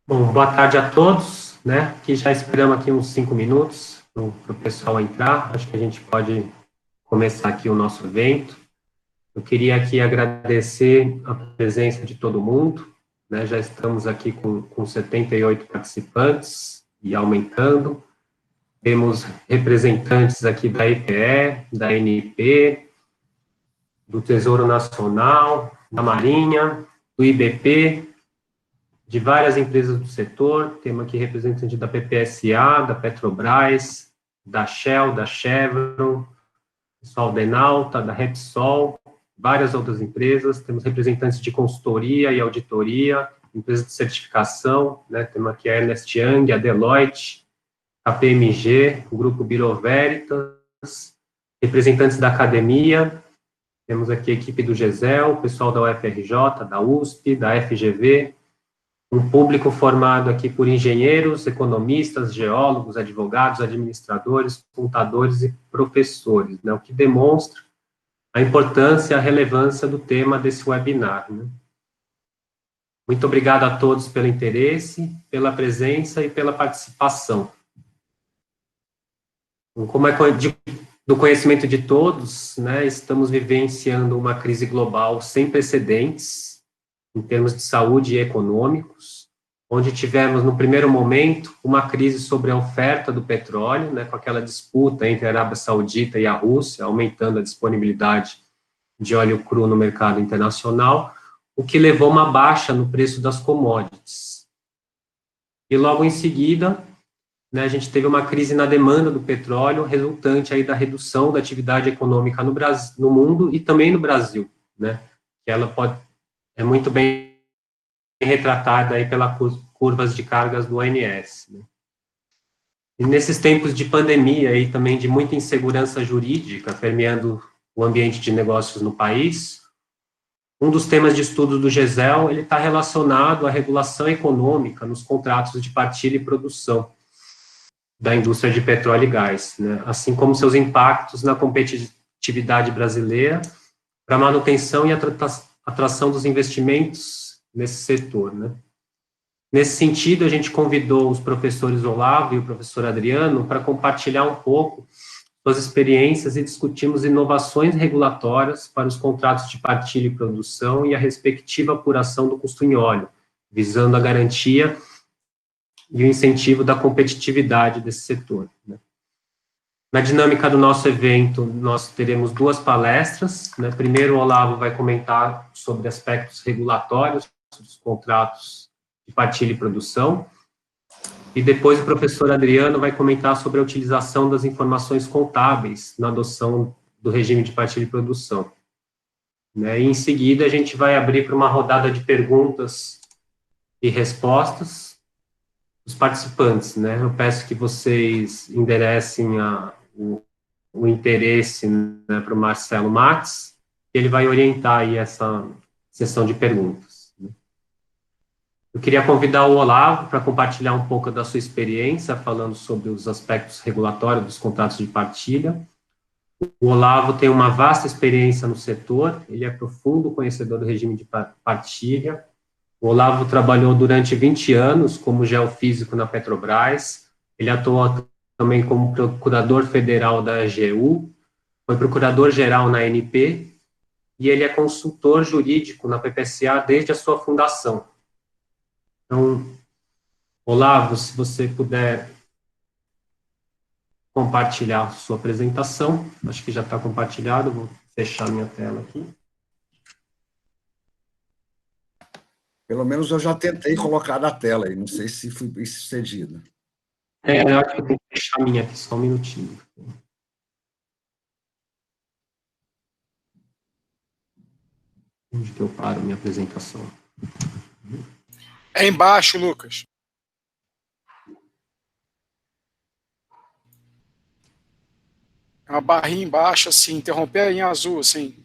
Bom, boa tarde a todos, né? Que já esperamos aqui uns 5 minutos para o pessoal entrar. Acho que a gente pode começar aqui o nosso evento. Eu queria aqui agradecer a presença de todo mundo, né? Já estamos aqui com 78 participantes e aumentando. Temos representantes aqui da EPE, da ANP, do Tesouro Nacional, da Marinha, do IBP, de várias empresas do setor. Temos aqui representante da PPSA, da Petrobras, da Shell, da Chevron, pessoal da Enalta, da Repsol, várias outras empresas. Temos representantes de consultoria e auditoria, empresas de certificação, né? Temos aqui a Ernst Young, a Deloitte, a KPMG, o Grupo Bureau Veritas, representantes da academia. Temos aqui a equipe do GESEL, o pessoal da UFRJ, da USP, da FGV, um público formado aqui por engenheiros, economistas, geólogos, advogados, administradores, contadores e professores, né, o que demonstra a importância e a relevância do tema desse webinar, né. Muito obrigado a todos pelo interesse, pela presença e pela participação. Como é do conhecimento de todos, né, estamos vivenciando uma crise global sem precedentes, em termos de saúde e econômicos, onde tivemos, no primeiro momento, uma crise sobre a oferta do petróleo, né, com aquela disputa entre a Arábia Saudita e a Rússia, aumentando a disponibilidade de óleo cru no mercado internacional, o que levou a uma baixa no preço das commodities. E logo em seguida, né, a gente teve uma crise na demanda do petróleo, resultante aí da redução da atividade econômica no Brasil, no mundo e também no Brasil, né, que ela é muito bem retratada aí pelas curvas de cargas do ONS, né. E nesses tempos de pandemia e também de muita insegurança jurídica permeando o ambiente de negócios no país, um dos temas de estudo do GESEL, ele está relacionado à regulação econômica nos contratos de partilha e produção da indústria de petróleo e gás, né, assim como seus impactos na competitividade brasileira para a manutenção e atração dos investimentos nesse setor, né. Nesse sentido, a gente convidou os professores Olavo e o professor Adriano para compartilhar um pouco suas experiências e discutirmos inovações regulatórias para os contratos de partilha e produção e a respectiva apuração do custo em óleo, visando a garantia e o incentivo da competitividade desse setor, né. Na dinâmica do nosso evento, nós teremos duas palestras, né. Primeiro, o Olavo vai comentar sobre aspectos regulatórios dos contratos de partilha e produção, e depois o professor Adriano vai comentar sobre a utilização das informações contábeis na adoção do regime de partilha e produção, né. E em seguida, a gente vai abrir para uma rodada de perguntas e respostas dos participantes, né. Eu peço que vocês enderecem o interesse, né, para o Marcelo Max, ele vai orientar aí essa sessão de perguntas, né. Eu queria convidar o Olavo para compartilhar um pouco da sua experiência, falando sobre os aspectos regulatórios dos contratos de partilha. O Olavo tem uma vasta experiência no setor, ele é profundo conhecedor do regime de partilha. O Olavo trabalhou durante 20 anos como geofísico na Petrobras, ele atuou também como procurador federal da AGU, foi procurador-geral na ANP, e ele é consultor jurídico na PPSA desde a sua fundação. Então, Olavo, se você puder compartilhar sua apresentação, acho que já está compartilhado, vou fechar minha tela aqui. Pelo menos eu já tentei colocar na tela aí, não sei se fui bem sucedido. Eu acho que eu tenho que fechar a minha aqui, só um minutinho. Onde que eu paro minha apresentação? É embaixo, Lucas. Uma barrinha embaixo, assim, interromper em azul, assim.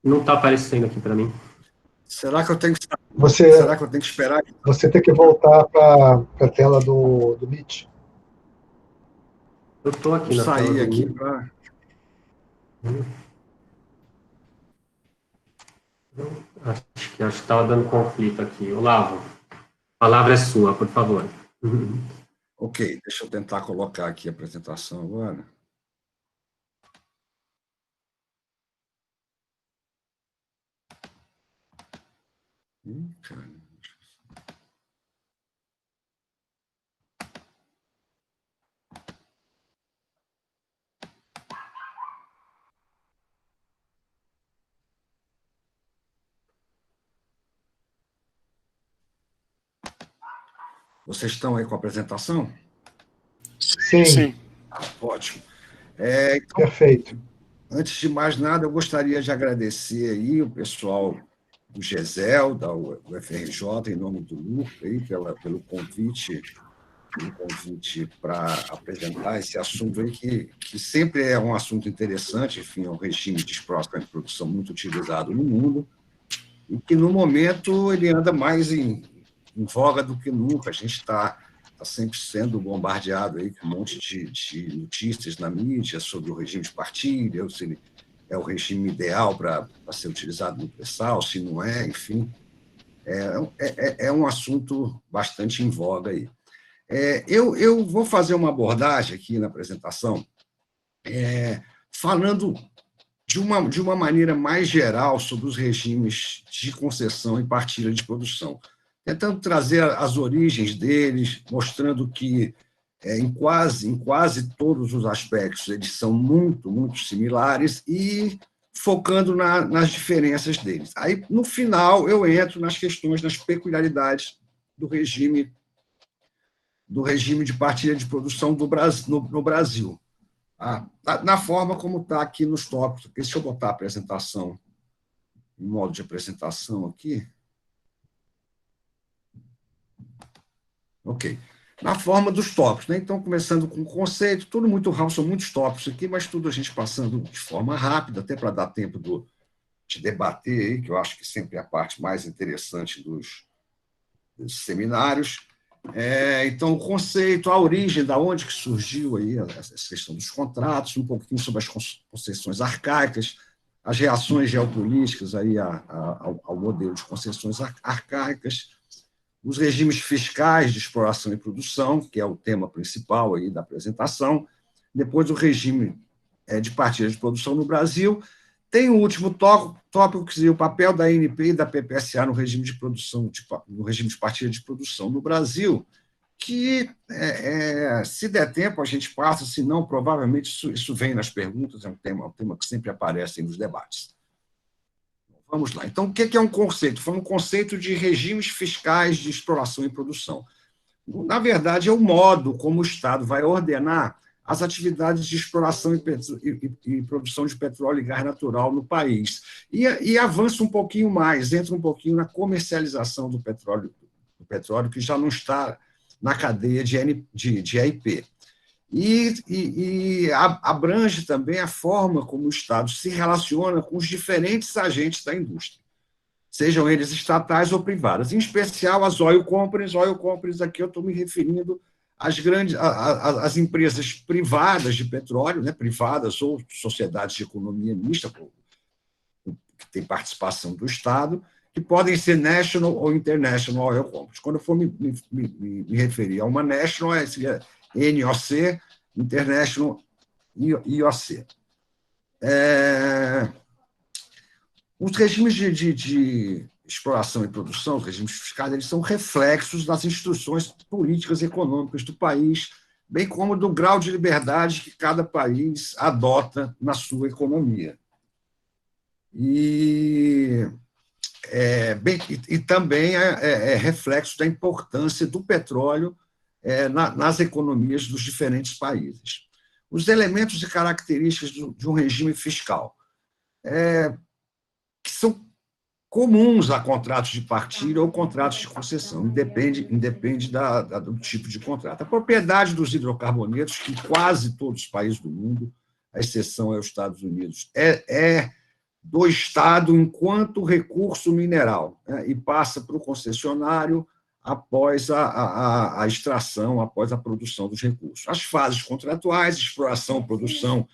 Não está aparecendo aqui para mim. Será que eu tenho que esperar? Você tem que voltar para a tela do Meet. Eu estou aqui Vou na tela sair do aqui Meet. para... Acho que estava dando conflito aqui. Olavo, A palavra é sua, por favor. Ok, deixa eu tentar colocar aqui a apresentação agora. Cara. Vocês estão aí com a apresentação? Sim, Sim. Ótimo. Então, perfeito. antes de mais nada, eu gostaria de agradecer aí o pessoal do GESEL, da UFRJ, em nome do Luca, aí, pelo convite para apresentar esse assunto aí, que sempre é um assunto interessante, enfim, é um regime de exploração e produção muito utilizado no mundo, e que, no momento, ele anda mais em voga do que nunca. A gente está sempre sendo bombardeado aí com um monte de notícias na mídia sobre o regime de partilha, se ele é o regime ideal para ser utilizado no pré-sal, se não é, enfim. É um assunto bastante em voga aí. Eu vou fazer uma abordagem aqui na apresentação, falando de uma maneira mais geral sobre os regimes de concessão e partilha de produção, tentando trazer as origens deles, mostrando que, em quase todos os aspectos, eles são muito, muito similares e focando nas diferenças deles. Aí, no final, eu entro nas questões, nas peculiaridades do regime de partilha de produção no Brasil. Na forma como está aqui nos tópicos. Deixa eu botar a apresentação, em modo de apresentação aqui. Ok. Na forma dos tópicos, né? Então, começando com o conceito, tudo muito rápido, são muitos tópicos aqui, mas tudo a gente passando de forma rápida, até para dar tempo de debater, aí, que eu acho que sempre é a parte mais interessante dos seminários. Então, o conceito, a origem, da onde que surgiu aí essa questão dos contratos, um pouquinho sobre as concessões arcaicas, as reações geopolíticas aí ao modelo de concessões arcaicas, os regimes fiscais de exploração e produção, que é o tema principal aí da apresentação, depois o regime de partilha de produção no Brasil. Tem o último tópico, que seria o papel da ANP e da PPSA no regime de produção, no regime de partilha de produção no Brasil, que, se der tempo, a gente passa, se não, provavelmente isso vem nas perguntas, é um tema que sempre aparece nos debates. Vamos lá. Então, o que é um conceito? Foi um conceito de regimes fiscais de exploração e produção. Na verdade, é o modo como o Estado vai ordenar as atividades de exploração e produção de petróleo e gás natural no país. E avança um pouquinho mais, entra um pouquinho na comercialização do petróleo, que já não está na cadeia de EIP. E abrange também a forma como o Estado se relaciona com os diferentes agentes da indústria, sejam eles estatais ou privadas, em especial as oil companies. Oil companies, aqui eu estou me referindo às empresas privadas de petróleo, né, privadas ou sociedades de economia mista, que tem participação do Estado, que podem ser national ou international oil companies. Quando eu for me referir a uma national, seria NOC, international IOC. Os regimes de exploração e produção, os regimes fiscais, eles são reflexos das instituições políticas e econômicas do país, bem como do grau de liberdade que cada país adota na sua economia. E também é reflexo da importância do petróleo nas economias dos diferentes países. Os elementos e características de um regime fiscal, que são comuns a contratos de partilha ou contratos de concessão, independe do tipo de contrato. A propriedade dos hidrocarbonetos, que quase todos os países do mundo, a exceção é os Estados Unidos, é do Estado enquanto recurso mineral, né, e passa para o concessionário após a extração, após a produção dos recursos. As fases contratuais, exploração, produção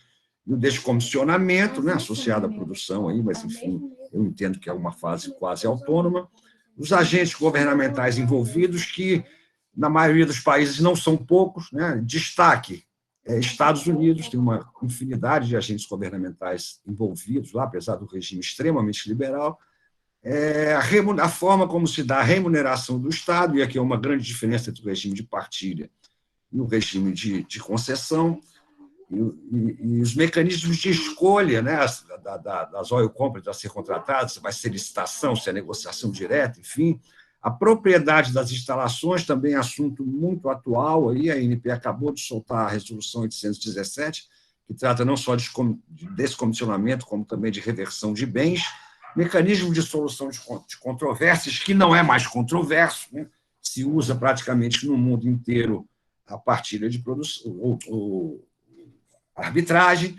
e o descomissionamento, né, associado à produção, aí, mas, enfim, eu entendo que é uma fase quase autônoma. os agentes governamentais envolvidos, que, na maioria dos países, não são poucos, né? Destaque, Estados Unidos tem uma infinidade de agentes governamentais envolvidos lá, apesar do regime extremamente liberal. A forma como se dá a remuneração do Estado, e aqui é uma grande diferença entre o regime de partilha e o regime de concessão, e os mecanismos de escolha, né, das oil companies a ser contratadas, se vai ser licitação, se é negociação direta, enfim. A propriedade das instalações também é assunto muito atual. Aí a ANP acabou de soltar a Resolução 817, que trata não só de descomissionamento, como também de reversão de bens. Mecanismo de solução de controvérsias, que não é mais controverso, né? Se usa praticamente no mundo inteiro a partilha de produção, ou arbitragem,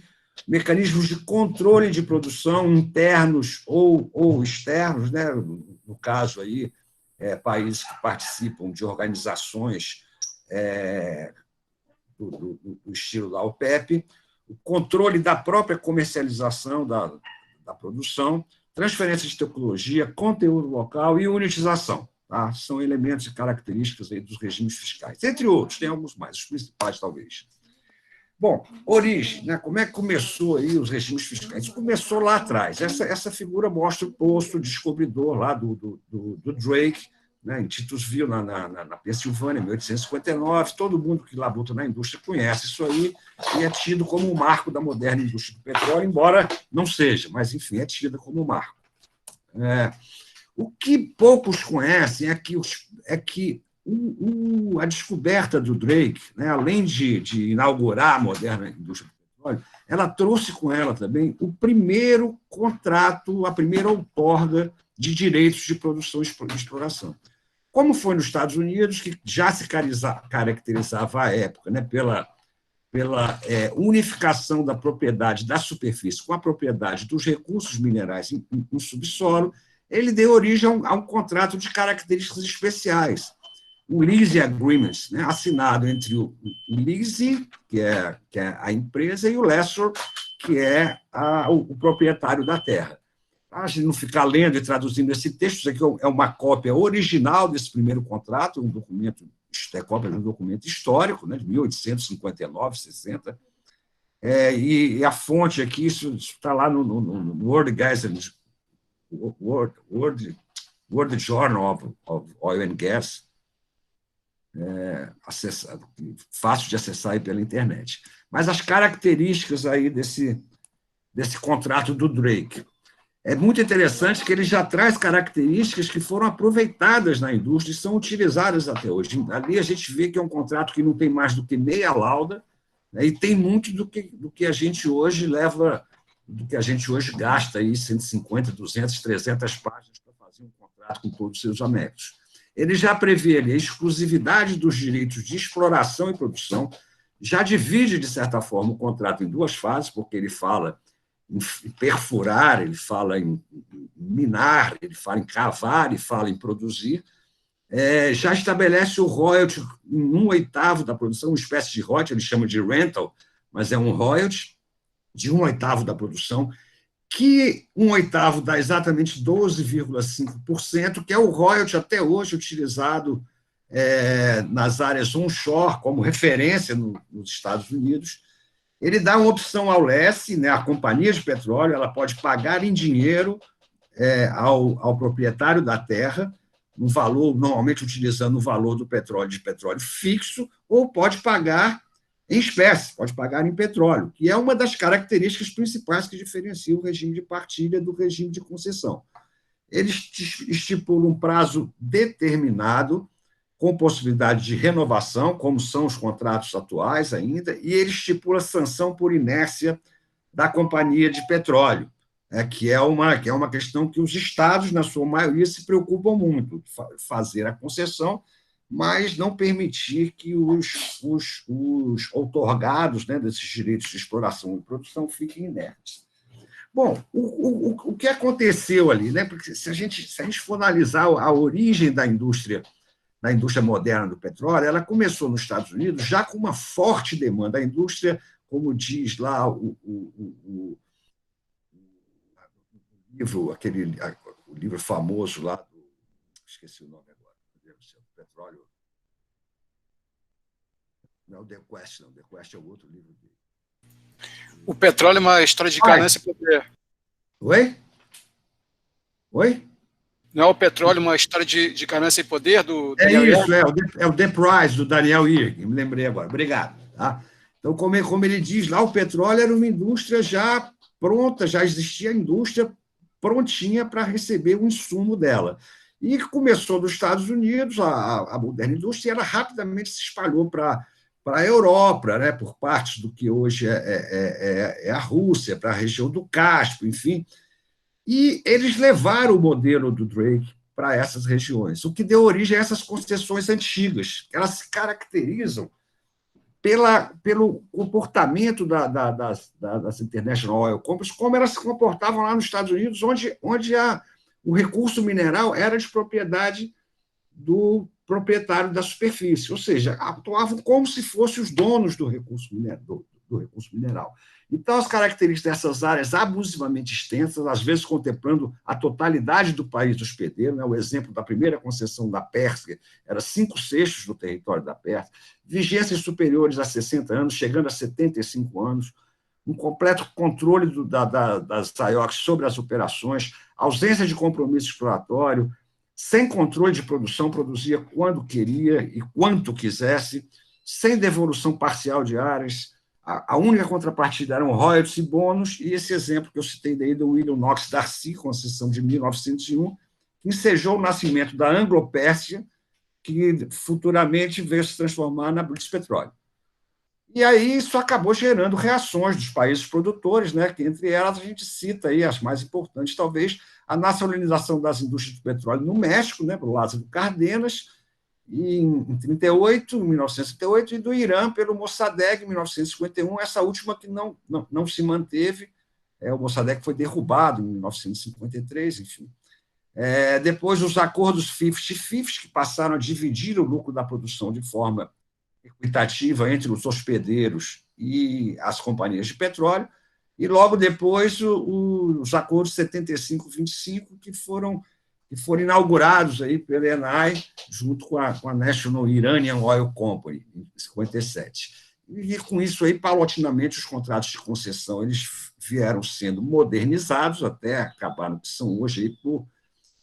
mecanismos de controle de produção internos ou externos, né? No caso aí, países que participam de organizações do estilo da OPEP, o controle da própria comercialização da produção, transferência de tecnologia, conteúdo local e unitização. Tá? São elementos e características aí dos regimes fiscais. Entre outros, tem alguns mais, os principais, talvez. Bom, origem, né? Como é que começou aí os regimes fiscais? Começou lá atrás. Essa figura mostra o posto descobridor lá do Drake, né, em Titusville, na Pensilvânia, em 1859. Todo mundo que labuta na indústria conhece isso aí, e é tido como um marco da moderna indústria do petróleo, embora não seja, mas, enfim, é tido como um marco. O que poucos conhecem é que a descoberta do Drake, né, além de inaugurar a moderna indústria do petróleo, ela trouxe com ela também o primeiro contrato, a primeira outorga de direitos de produção e exploração. Como foi nos Estados Unidos, que já se caracterizava à época, né, pela unificação da propriedade da superfície com a propriedade dos recursos minerais em subsolo, ele deu origem a um contrato de características especiais, o Lease Agreement, né, assinado entre o lease, que é a empresa, e o lessor, que é o proprietário da terra. A gente não ficar lendo e traduzindo esse texto, isso aqui é uma cópia original desse primeiro contrato, um documento, cópia de um documento histórico, né, de 1859, 60, e a fonte aqui, isso está lá no World Gazette, World Journal of Oil and Gas, fácil de acessar aí pela internet. Mas as características aí desse contrato do Drake. É muito interessante que ele já traz características que foram aproveitadas na indústria e são utilizadas até hoje. Ali a gente vê que é um contrato que não tem mais do que meia lauda, né, e tem muito do que a gente hoje leva, do que a gente hoje gasta aí 150, 200, 300 páginas para fazer um contrato com todos os seus anexos. Ele já prevê ali a exclusividade dos direitos de exploração e produção, já divide, de certa forma, o contrato em duas fases, porque ele fala em perfurar, ele fala em minar, ele fala em cavar e fala em produzir. Já estabelece o royalty em 1/8 da produção, uma espécie de royalty, ele chama de rental, mas é um royalty de 1/8 da produção, que 1/8 dá exatamente 12,5%, que é o royalty até hoje utilizado nas áreas onshore como referência nos Estados Unidos. Ele dá uma opção ao LES, né, a companhia de petróleo, ela pode pagar em dinheiro ao proprietário da terra, um valor, normalmente utilizando o valor do petróleo, de petróleo fixo, ou pode pagar em espécie, pode pagar em petróleo, que é uma das características principais que diferencia o regime de partilha do regime de concessão. Eles estipulam um prazo determinado, com possibilidade de renovação, como são os contratos atuais ainda, e ele estipula sanção por inércia da companhia de petróleo, que é uma questão que os estados, na sua maioria, se preocupam muito, fazer a concessão, mas não permitir que os outorgados, né, desses direitos de exploração e produção fiquem inertes. Bom, o que aconteceu ali, né? Porque se a gente for analisar a origem da indústria moderna do petróleo, ela começou nos Estados Unidos já com uma forte demanda. A indústria, como diz lá o livro, o livro famoso lá, esqueci o nome agora. Meu Deus do céu, petróleo. Não é o The Quest, não. The Quest é o outro livro dele. O Petróleo é uma história de ganância e poder. Oi? Oi? Não é o Petróleo uma história de ganância e poder do É Daniel isso, Yergin? é o The Price, do Daniel Yergin, me lembrei agora. Obrigado. Tá? Então, como ele diz lá, o petróleo era uma indústria já pronta, já existia a indústria prontinha para receber o insumo dela. E começou dos Estados Unidos, a moderna indústria, e ela rapidamente se espalhou para a Europa, né, por partes do que hoje é a Rússia, para a região do Cáspio, enfim. E eles levaram o modelo do Drake para essas regiões, o que deu origem a essas concessões antigas. Elas se caracterizam pelo comportamento das International Oil Companies, como elas se comportavam lá nos Estados Unidos, onde o recurso mineral era de propriedade do proprietário da superfície, ou seja, atuavam como se fossem os donos do recurso mineral. Então, as características dessas áreas abusivamente extensas, às vezes contemplando a totalidade do país hospedeiro, né? O exemplo da primeira concessão da Pérsia era 5/6 do território da Pérsia, vigências superiores a 60 anos, chegando a 75 anos, um completo controle das IOCs sobre as operações, ausência de compromisso exploratório, sem controle de produção, produzia quando queria e quanto quisesse, sem devolução parcial de áreas. A única contrapartida eram royalties e bônus, e esse exemplo que eu citei daí do William Knox Darcy, concessão de 1901, que ensejou o nascimento da Anglo-Pérsia, que futuramente veio se transformar na British Petroleum. E aí isso acabou gerando reações dos países produtores, né, que entre elas a gente cita aí as mais importantes, talvez, a nacionalização das indústrias do petróleo no México, né, pelo Lázaro Cárdenas, em 1938, e do Irã pelo Mossadegh, em 1951, essa última que não se manteve, o Mossadegh foi derrubado em 1953, enfim. Depois, os acordos 50-50, que passaram a dividir o lucro da produção de forma equitativa entre os hospedeiros e as companhias de petróleo, e logo depois os acordos 75-25, que foram inaugurados aí pela ENAI, junto com a National Iranian Oil Company, em 57. E com isso aí, paulatinamente, os contratos de concessão eles vieram sendo modernizados até acabar no que são hoje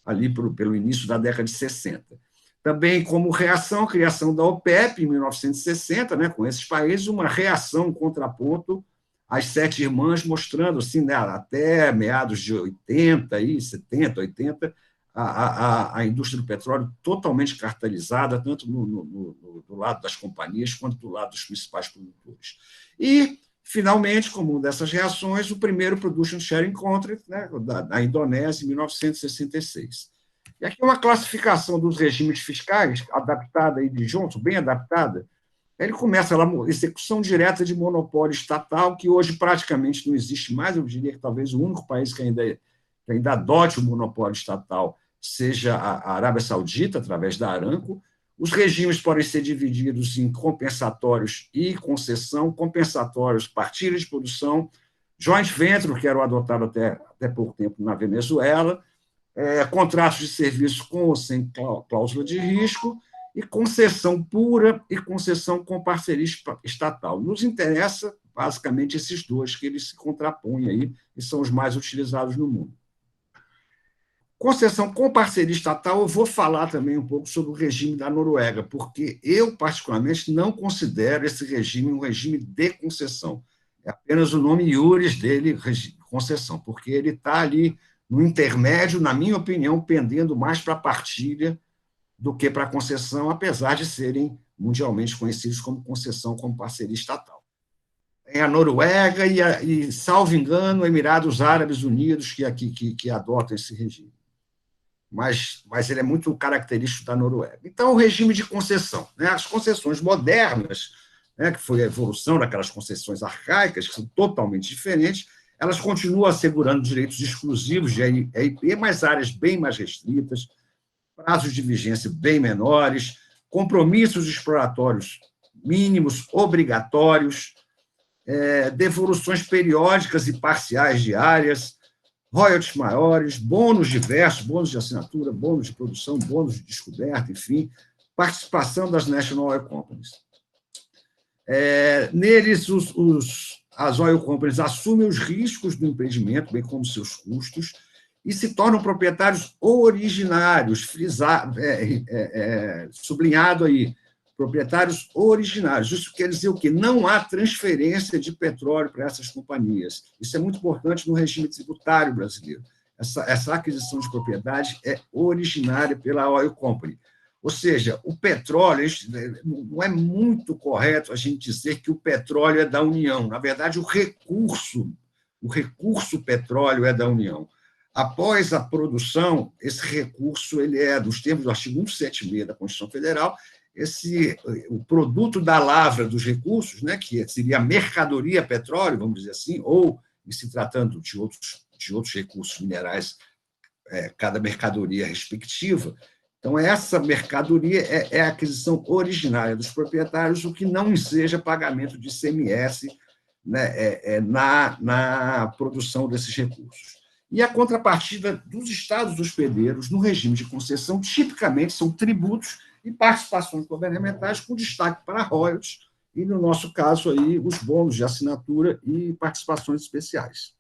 aí pelo início da década de 60. Também, como reação, a criação da OPEP, em 1960, né, com esses países, uma reação, um contraponto às Sete Irmãs, mostrando, assim, né, até meados de 80, 70, 80, a indústria do petróleo totalmente cartelizada, tanto do lado das companhias quanto do lado dos principais produtores. E, finalmente, como uma dessas reações, o primeiro Production Sharing Contract, né, da Indonésia, em 1966. E aqui uma classificação dos regimes fiscais, adaptada aí de Johnson, bem adaptada. Ele começa lá, execução direta de monopólio estatal, que hoje praticamente não existe mais. Eu diria que talvez o único país que ainda adote o monopólio estatal seja a Arábia Saudita, através da Aramco. Os regimes podem ser divididos em compensatórios e concessão, compensatórios, partilha de produção, joint venture, que era o adotado até pouco tempo na Venezuela, contratos de serviço com ou sem cláusula de risco, e concessão pura e concessão com parceria estatal. Nos interessa, basicamente, esses dois que eles se contrapõem aí, e são os mais utilizados no mundo. Concessão com parceria estatal, eu vou falar também um pouco sobre o regime da Noruega, porque eu, particularmente, não considero esse regime um regime de concessão. É apenas o nome iuris dele, concessão, porque ele está ali no intermédio, na minha opinião, pendendo mais para a partilha do que para a concessão, apesar de serem mundialmente conhecidos como concessão como parceria estatal. Tem a Noruega e, salvo engano, Emirados Árabes Unidos que adotam esse regime. Mas ele é muito característico da Noruega. Então, o regime de concessão. Né? As concessões modernas, né, que foi a evolução daquelas concessões arcaicas, que são totalmente diferentes, elas continuam assegurando direitos exclusivos de EIP, mas áreas bem mais restritas, prazos de vigência bem menores, compromissos exploratórios mínimos, obrigatórios, devoluções periódicas e parciais de áreas, royalties maiores, bônus diversos, bônus de assinatura, bônus de produção, bônus de descoberta, enfim, participação das National Oil Companies. Neles, as oil companies assumem os riscos do empreendimento, bem como seus custos, e se tornam proprietários originários, sublinhado aí, proprietários originários. Isso quer dizer o quê? Não há transferência de petróleo para essas companhias. Isso é muito importante no regime tributário brasileiro. Essa aquisição de propriedade é originária pela oil company. Ou seja, o petróleo, não é muito correto a gente dizer que o petróleo é da União. Na verdade, o recurso petróleo é da União. Após a produção, esse recurso ele é, nos termos do artigo 176 da Constituição Federal, o produto da lavra dos recursos, né, que seria a mercadoria petróleo, vamos dizer assim, ou, se tratando de outros recursos minerais, cada mercadoria respectiva. Então, essa mercadoria é a aquisição originária dos proprietários, o que não enseja pagamento de ICMS, né, na produção desses recursos. E a contrapartida dos estados hospedeiros no regime de concessão, tipicamente, são tributos e participações governamentais, com destaque para royalties, e, no nosso caso, aí, os bônus de assinatura e participações especiais.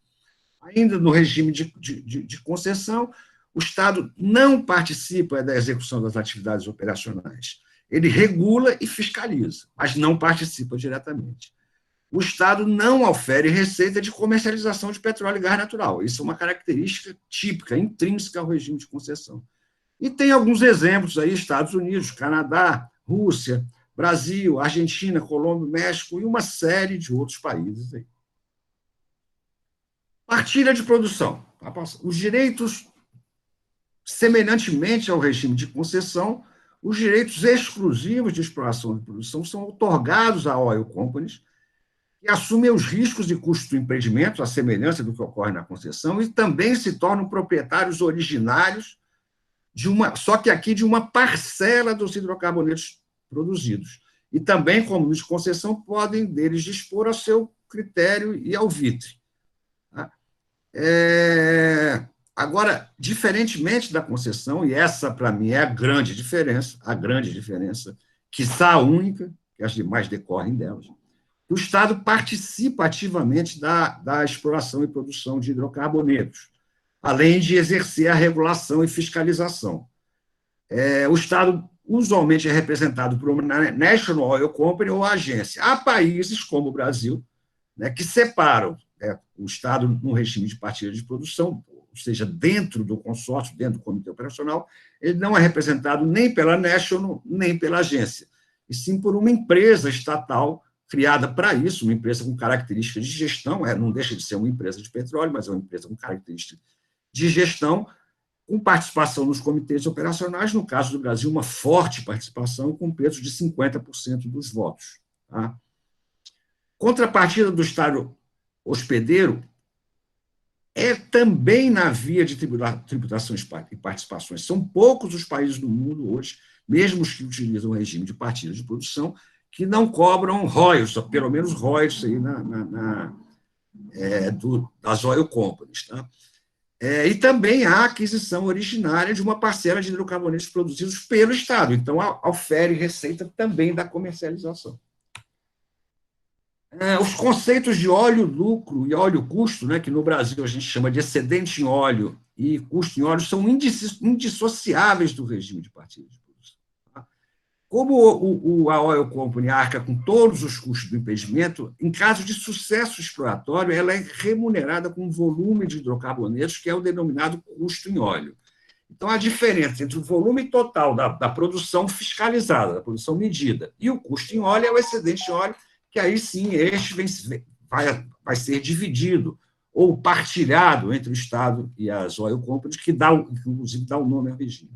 Ainda no regime de concessão, o Estado não participa da execução das atividades operacionais. Ele regula e fiscaliza, mas não participa diretamente. O Estado não ofere receita de comercialização de petróleo e gás natural. Isso é uma característica típica, intrínseca ao regime de concessão. E tem alguns exemplos aí, Estados Unidos, Canadá, Rússia, Brasil, Argentina, Colômbia, México e uma série de outros países aí. Partilha de produção. Os direitos, semelhantemente ao regime de concessão, os direitos exclusivos de exploração e produção são otorgados a oil companies, que assumem os riscos e custos do empreendimento, à semelhança do que ocorre na concessão, e também se tornam proprietários originários só que aqui de uma parcela dos hidrocarbonetos produzidos. E também, como nos de concessão, podem deles dispor ao seu critério e ao vitre. Agora, diferentemente da concessão, e essa, para mim, é a grande diferença, quiçá a única, que as demais decorrem delas, o Estado participa ativamente da exploração e produção de hidrocarbonetos, além de exercer a regulação e fiscalização. O Estado usualmente é representado por uma National Oil Company ou agência. Há países, como o Brasil, né, que separam o Estado no regime de partilha de produção, ou seja, dentro do consórcio, dentro do comitê operacional, ele não é representado nem pela National, nem pela agência, e sim por uma empresa estatal criada para isso, uma empresa com características de gestão, não deixa de ser uma empresa de petróleo, mas é uma empresa com características de gestão, com participação nos comitês operacionais, no caso do Brasil, uma forte participação, com peso de 50% dos votos. Tá? Contrapartida do Estado hospedeiro é também na via de tributações e participações. São poucos os países do mundo hoje, mesmo os que utilizam o regime de partilha de produção, que não cobram royalties, pelo menos royalties aí das oil companies. Tá? E também a aquisição originária de uma parcela de hidrocarbonetos produzidos pelo Estado. Então, ofere receita também da comercialização. Os conceitos de óleo-lucro e óleo-custo, né, que no Brasil a gente chama de excedente em óleo e custo em óleo, são indissociáveis do regime de partilha de produção. Tá? Como a Oil Company arca com todos os custos do empreendimento, em caso de sucesso exploratório, ela é remunerada com um volume de hidrocarbonetos, que é o denominado custo em óleo. Então, a diferença entre o volume total da produção fiscalizada, da produção medida, e o custo em óleo é o excedente em óleo, que aí sim este vai ser dividido ou partilhado entre o Estado e as oil companies, que inclusive dá o nome ao regime.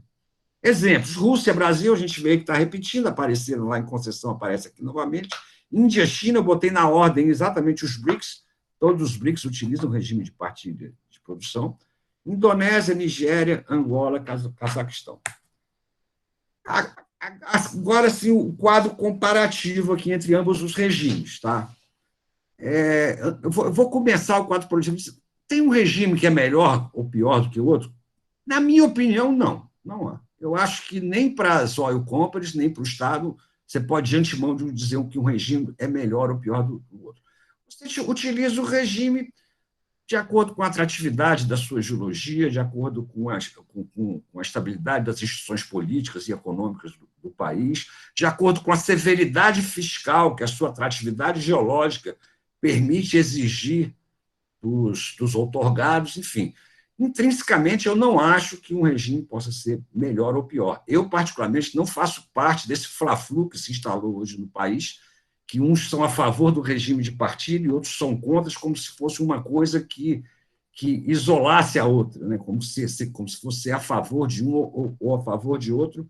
Exemplos: Rússia, Brasil, a gente vê que está repetindo, apareceram lá em concessão, aparece aqui novamente. Índia, China, eu botei na ordem exatamente os BRICS, todos os BRICS utilizam o regime de partilha de produção. Indonésia, Nigéria, Angola, Cazaquistão. Agora, sim, o quadro comparativo aqui entre ambos os regimes. Tá? Eu vou começar o quadro comparativo. Tem um regime que é melhor ou pior do que o outro? Na minha opinião, não. Não há. Eu acho que nem para as oil companies, nem para o Estado, você pode, de antemão, dizer que um regime é melhor ou pior do outro. Você utiliza o regime de acordo com a atratividade da sua geologia, de acordo com a estabilidade das instituições políticas e econômicas do país, de acordo com a severidade fiscal que a sua atratividade geológica permite exigir dos outorgados, enfim. Intrinsecamente, eu não acho que um regime possa ser melhor ou pior. Eu, particularmente, não faço parte desse fla-flu que se instalou hoje no país, que uns são a favor do regime de partido e outros são contra, como se fosse uma coisa que isolasse a outra, né? Como se fosse a favor de um ou a favor de outro,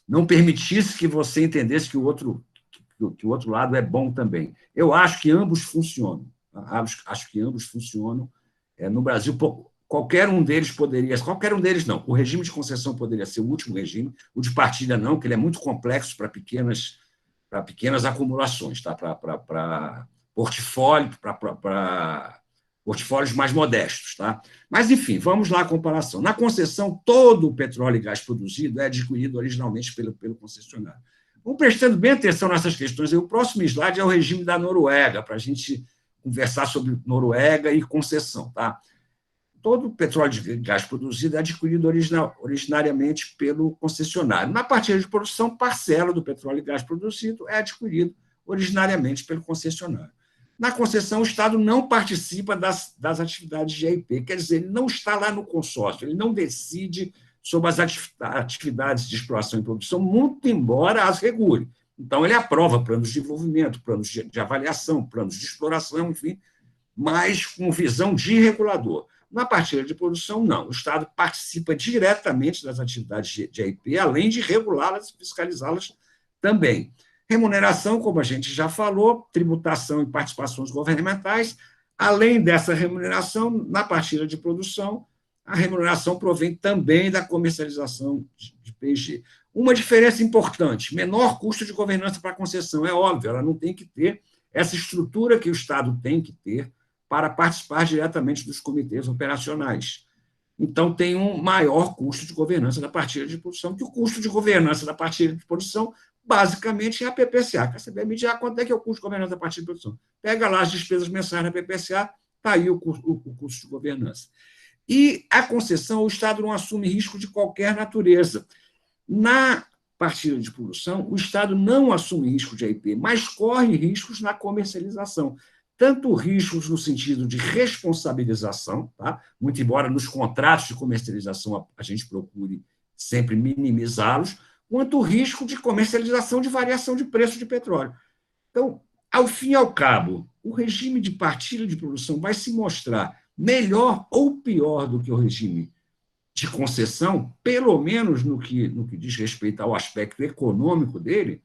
não permitisse que você entendesse que o outro lado é bom também. Eu acho que ambos funcionam. Acho que ambos funcionam. No Brasil, qualquer um deles não. O regime de concessão poderia ser o último regime, o de partilha não, que ele é muito complexo para pequenas acumulações, tá? Para portfólios mais modestos. Tá? Mas, enfim, vamos lá à comparação. Na concessão, todo o petróleo e gás produzido é adquirido originalmente pelo concessionário. Vamos prestando bem atenção nessas questões. O próximo slide é o regime da Noruega, para a gente conversar sobre Noruega e concessão. Tá? Todo o petróleo e gás produzido é adquirido originariamente pelo concessionário. Na partilha de produção, parcela do petróleo e gás produzido é adquirido originariamente pelo concessionário. Na concessão, o Estado não participa das atividades de EIP, quer dizer, ele não está lá no consórcio, ele não decide sobre as atividades de exploração e produção, muito embora as regule. Então, ele aprova planos de desenvolvimento, planos de avaliação, planos de exploração, enfim, mas com visão de regulador. Na partilha de produção, não. O Estado participa diretamente das atividades de EIP, além de regulá-las e fiscalizá-las também. Remuneração, como a gente já falou, tributação e participações governamentais. Além dessa remuneração, na partilha de produção, a remuneração provém também da comercialização de PG. Uma diferença importante, menor custo de governança para a concessão, é óbvio, ela não tem que ter essa estrutura que o Estado tem que ter para participar diretamente dos comitês operacionais. Então, tem um maior custo de governança da partilha de produção, que o custo de governança da partilha de produção, basicamente, é a PPCA. Quer saber mediar quanto é que é o custo de governança da partilha de produção? Pega lá as despesas mensais da PPCA, está aí o custo de governança. E a concessão, o Estado não assume risco de qualquer natureza. Na partilha de produção, o Estado não assume risco de EIP, mas corre riscos na comercialização. Tanto riscos no sentido de responsabilização, tá? Muito embora nos contratos de comercialização a gente procure sempre minimizá-los, quanto o risco de comercialização de variação de preço de petróleo. Então, ao fim e ao cabo, o regime de partilha de produção vai se mostrar melhor ou pior do que o regime de concessão, pelo menos no que diz respeito ao aspecto econômico dele,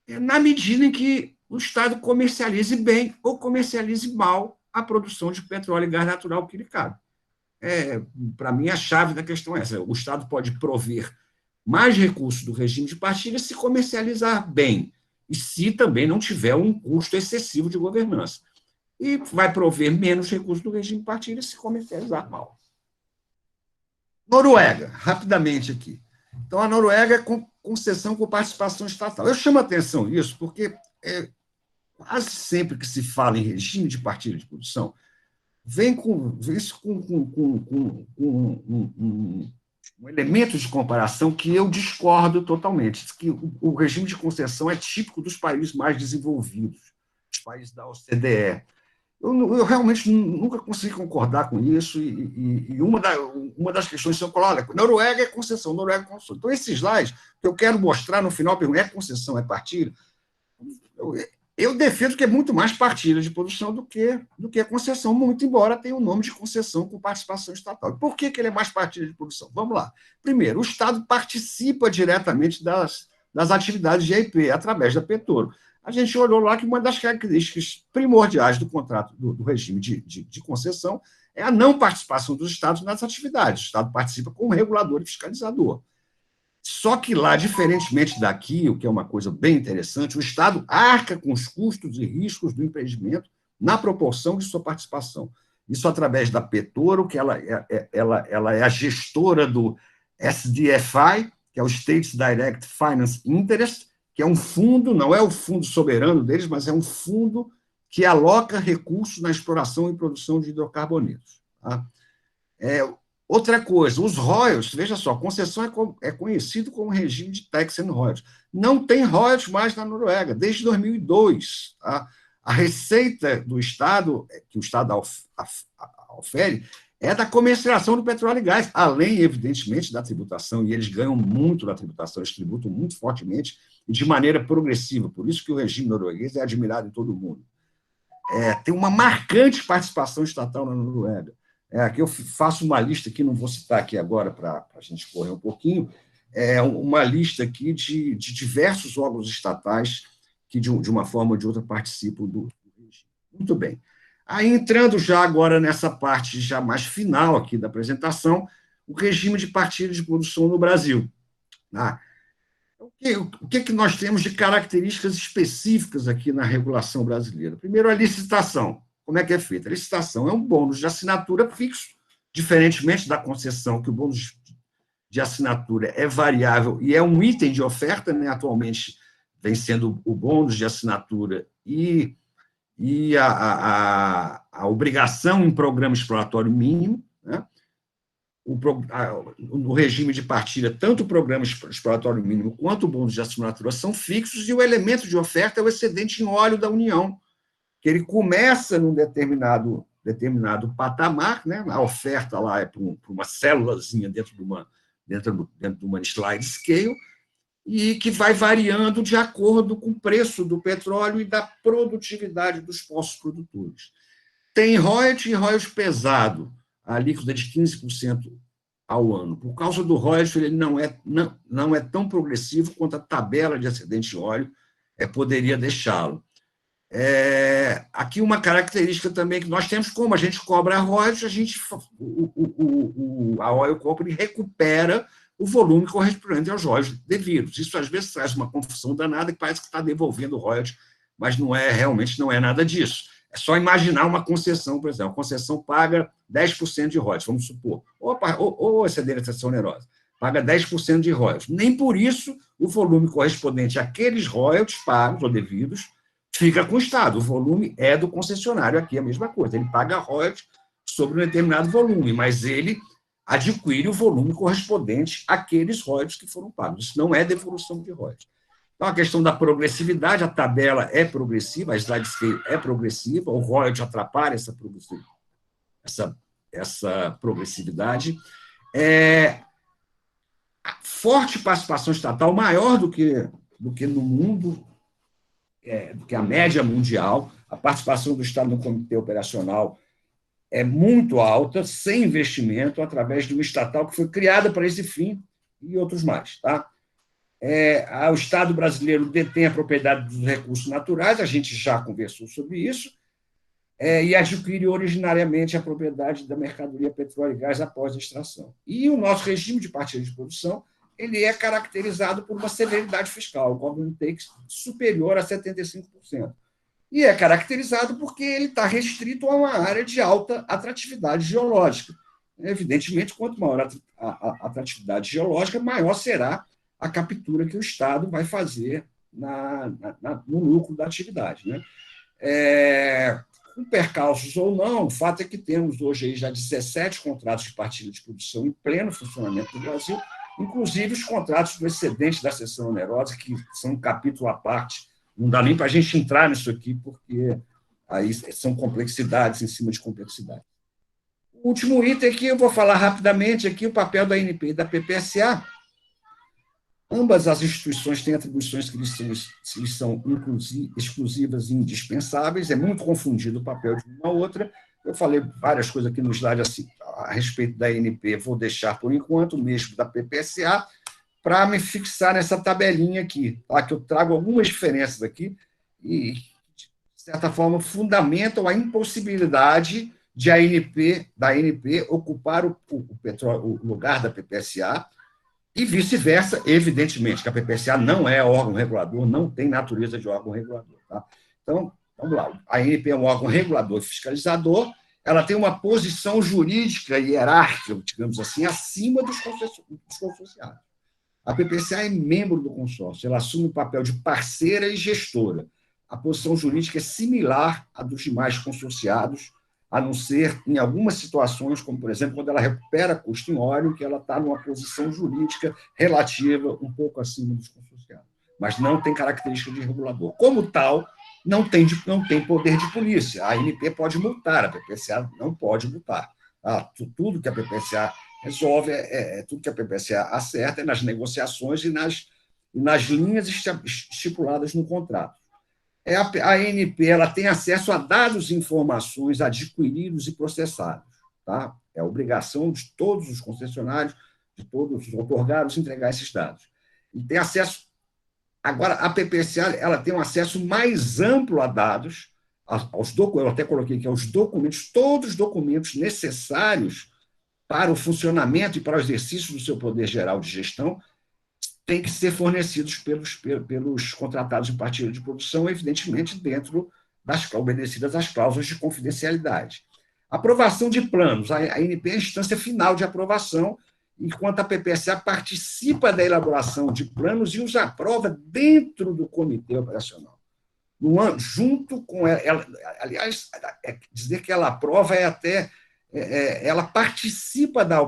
na medida em que o Estado comercialize bem ou comercialize mal a produção de petróleo e gás natural que lhe cabe. Para mim, a chave da questão é essa. O Estado pode prover mais recursos do regime de partilha se comercializar bem e se também não tiver um custo excessivo de governança. E vai prover menos recursos do regime de partilha se comercializar mal. Noruega, rapidamente aqui. Então, a Noruega é com concessão com participação estatal. Eu chamo a atenção isso porque quase sempre que se fala em regime de partilha de produção, vem isso com um elemento de comparação que eu discordo totalmente, que o regime de concessão é típico dos países mais desenvolvidos, dos países da OCDE. Eu realmente nunca consegui concordar com isso, e uma das questões que eu coloco, olha, Noruega é concessão, Noruega é concessão. Então, esse slide que eu quero mostrar no final, é concessão, é partilha? Eu defendo que é muito mais partilha de produção do que a concessão, muito embora tenha o nome de concessão com participação estatal. Por que ele é mais partilha de produção? Vamos lá. Primeiro, o Estado participa diretamente das atividades de EIP, através da Petoro. A gente olhou lá que uma das características primordiais do contrato, do regime de concessão, é a não participação dos Estados nas atividades. O Estado participa como regulador e fiscalizador. Só que lá, diferentemente daqui, o que é uma coisa bem interessante, o Estado arca com os custos e riscos do empreendimento na proporção de sua participação. Isso através da Petoro, que ela é a gestora do SDFI, que é o States Direct Finance Interest, que é um fundo, não é o fundo soberano deles, mas é um fundo que aloca recursos na exploração e produção de hidrocarbonetos. Tá? Outra coisa, os royalties, veja só, concessão é conhecido como regime de tax and royalties. Não tem royalties mais na Noruega, desde 2002. Tá? A receita do Estado, que o Estado ofere, é da comercialização do petróleo e gás, além, evidentemente, da tributação, e eles ganham muito da tributação, eles tributam muito fortemente e de maneira progressiva, por isso que o regime norueguês é admirado em todo o mundo. Tem uma marcante participação estatal na Noruega. Aqui eu faço uma lista, aqui não vou citar aqui agora para a gente correr um pouquinho, uma lista aqui de diversos órgãos estatais que, de uma forma ou de outra, participam do regime. Muito bem. Aí, entrando já agora nessa parte já mais final aqui da apresentação, o regime de partilha de produção no Brasil. O que nós temos de características específicas aqui na regulação brasileira? Primeiro, a licitação. Como é que é feita? A licitação é um bônus de assinatura fixo, diferentemente da concessão, que o bônus de assinatura é variável e é um item de oferta, né? Atualmente vem sendo o bônus de assinatura e a obrigação em programa exploratório mínimo, né? No regime de partilha, tanto o programa exploratório mínimo quanto o bônus de assinatura são fixos e o elemento de oferta é o excedente em óleo da União, que ele começa num determinado patamar, né? A oferta lá é para uma célulazinha dentro de uma slide scale, e que vai variando de acordo com o preço do petróleo e da produtividade dos postos produtores. Tem royalties e royalties pesado, a alíquota de 15% ao ano. Por causa do royalties, ele não é tão progressivo quanto a tabela de excedente de óleo poderia deixá-lo. Aqui uma característica também que nós temos, como a gente cobra royalties, a Oil Company recupera o volume correspondente aos royalties devidos. Isso, às vezes, traz uma confusão danada que parece que está devolvendo royalties, mas realmente não é nada disso. É só imaginar uma concessão, por exemplo. A concessão paga 10% de royalties, vamos supor, ou excedente onerosa, paga 10% de royalties. Nem por isso o volume correspondente àqueles royalties pagos ou devidos fica com o Estado. O volume é do concessionário, aqui é a mesma coisa. Ele paga royalties sobre um determinado volume, mas ele adquire o volume correspondente àqueles royalties que foram pagos. Isso não é devolução de royalties. Então, a questão da progressividade, a tabela é progressiva, a slide scale é progressiva, o royalties atrapalha essa progressividade. A forte participação estatal, maior do que no mundo, do que a média mundial. A participação do Estado no comitê operacional é muito alta, sem investimento, através de uma estatal que foi criada para esse fim e outros mais. Tá? O Estado brasileiro detém a propriedade dos recursos naturais, a gente já conversou sobre isso, e adquire originariamente a propriedade da mercadoria petróleo e gás após a extração. E o nosso regime de partilha de produção ele é caracterizado por uma severidade fiscal, o government takes superior a 75%. E é caracterizado porque ele está restrito a uma área de alta atratividade geológica. Evidentemente, quanto maior a atratividade geológica, maior será a captura que o Estado vai fazer no lucro da atividade. Né? Com percalços ou não, o fato é que temos hoje aí já 17 contratos de partilha de produção em pleno funcionamento no Brasil, inclusive os contratos do excedente da seção onerosa, que são um capítulo à parte. Não dá nem para a gente entrar nisso aqui, porque aí são complexidades em cima de complexidade. O último item aqui, eu vou falar rapidamente aqui, o papel da ANP e da PPSA. Ambas as instituições têm atribuições que lhes são exclusivas e indispensáveis, é muito confundido o papel de uma a outra. Eu falei várias coisas aqui no slide assim, a respeito da ANP, vou deixar por enquanto, o mesmo da PPSA, para me fixar nessa tabelinha aqui, tá? Que eu trago algumas diferenças aqui e, de certa forma, fundamentam a impossibilidade de da ANP ocupar o lugar da PPSA e vice-versa, evidentemente, que a PPSA não é órgão regulador, não tem natureza de órgão regulador. Tá? Então, Vamos lá, a ANP é um órgão regulador e fiscalizador, ela tem uma posição jurídica e hierárquica, digamos assim, acima dos consorciados. A PPCA é membro do consórcio, ela assume o papel de parceira e gestora. A posição jurídica é similar à dos demais consorciados, a não ser em algumas situações, como, por exemplo, quando ela recupera custo em óleo, que ela está numa posição jurídica relativa um pouco acima dos consorciados, mas não tem característica de regulador. Como tal, não tem poder de polícia. A ANP pode multar, a PPCA não pode multar. Tudo que a PPCA resolve, tudo que a PPCA acerta é nas negociações e nas linhas estipuladas no contrato. A ANP ela tem acesso a dados e informações adquiridos e processados. Tá? É obrigação de todos os concessionários, de todos os outorgados, entregar esses dados. E tem acesso. Agora, a PPCA ela tem um acesso mais amplo a dados, eu até coloquei aqui, aos documentos, todos os documentos necessários para o funcionamento e para o exercício do seu poder geral de gestão, têm que ser fornecidos pelos contratados em partilha de produção, evidentemente, dentro obedecidas às cláusulas de confidencialidade. Aprovação de planos. A ANP é a instância final de aprovação, enquanto a PPCA participa da elaboração de planos e os aprova dentro do comitê operacional. Junto com ela, aliás, dizer que ela aprova ela participa da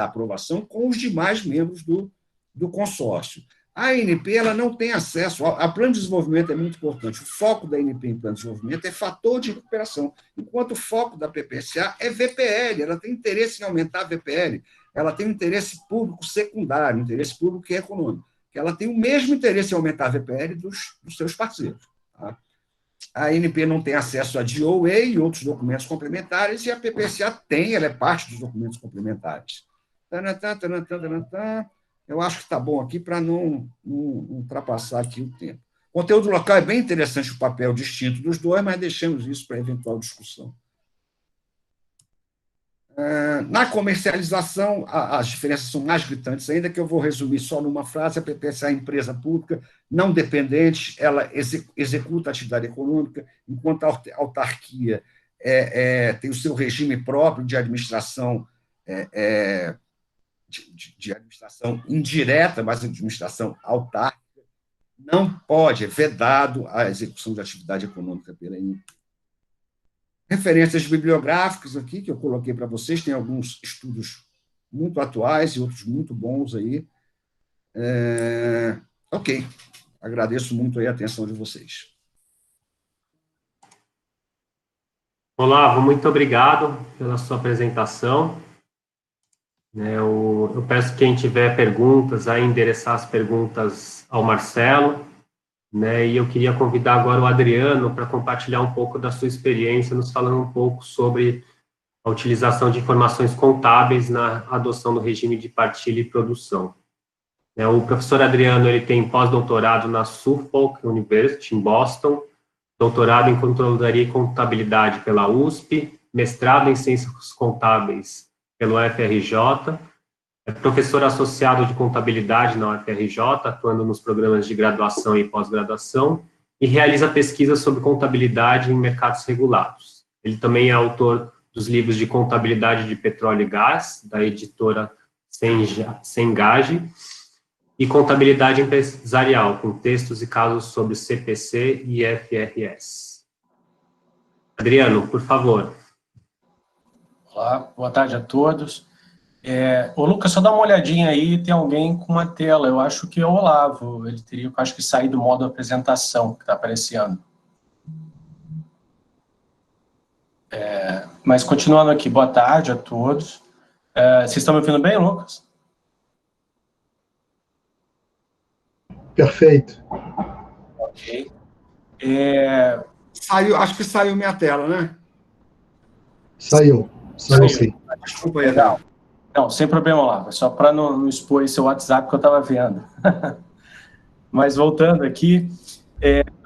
aprovação com os demais membros do consórcio. A ANP ela não tem acesso a plano de desenvolvimento, é muito importante. O foco da ANP em plano de desenvolvimento é fator de recuperação, enquanto o foco da PPCA é VPL, ela tem interesse em aumentar a VPL, ela tem um interesse público secundário, interesse público e econômico, que ela tem o mesmo interesse em aumentar a VPL dos seus parceiros. Tá? A ANP não tem acesso a DOA e outros documentos complementares, e a PPCA tem, ela é parte dos documentos complementares. Eu acho que está bom aqui para não ultrapassar aqui o tempo. O conteúdo local é bem interessante, o papel distinto dos dois, mas deixamos isso para eventual discussão. Na comercialização, as diferenças são mais gritantes ainda, que eu vou resumir só numa frase. A PPCA é empresa pública não dependente, ela executa a atividade econômica, enquanto a autarquia tem o seu regime próprio de administração, de administração indireta, mas administração autárquica. Não pode, é vedado a execução de atividade econômica pela ANP. Referências bibliográficas aqui, que eu coloquei para vocês, tem alguns estudos muito atuais e outros muito bons aí. Ok, agradeço muito aí a atenção de vocês. Olavo, muito obrigado pela sua apresentação. Eu peço que quem tiver perguntas, a endereçar as perguntas ao Marcelo, e eu queria convidar agora o Adriano para compartilhar um pouco da sua experiência, nos falando um pouco sobre a utilização de informações contábeis na adoção do regime de partilha e produção. O professor Adriano ele tem pós-doutorado na Suffolk University, em Boston, doutorado em Controladoria e Contabilidade pela USP, mestrado em Ciências Contábeis pelo UFRJ, é professor associado de contabilidade na UFRJ, atuando nos programas de graduação e pós-graduação, e realiza pesquisas sobre contabilidade em mercados regulados. Ele também é autor dos livros de Contabilidade de Petróleo e Gás, da editora Cengage, e Contabilidade Empresarial, com textos e casos sobre CPC e IFRS. Adriano, por favor. Olá, boa tarde a todos. Ô, Lucas, só dá uma olhadinha aí, tem alguém com uma tela, eu acho que é o Olavo, ele teria, acho que, sair do modo apresentação que está aparecendo. Mas continuando aqui, boa tarde a todos. Vocês estão me ouvindo bem, Lucas? Perfeito. Ok. Acho que saiu minha tela, né? Saiu sim. Desculpa aí, legal. Não, sem problema, Olavo, só para não expor seu WhatsApp que eu estava vendo. Mas voltando aqui,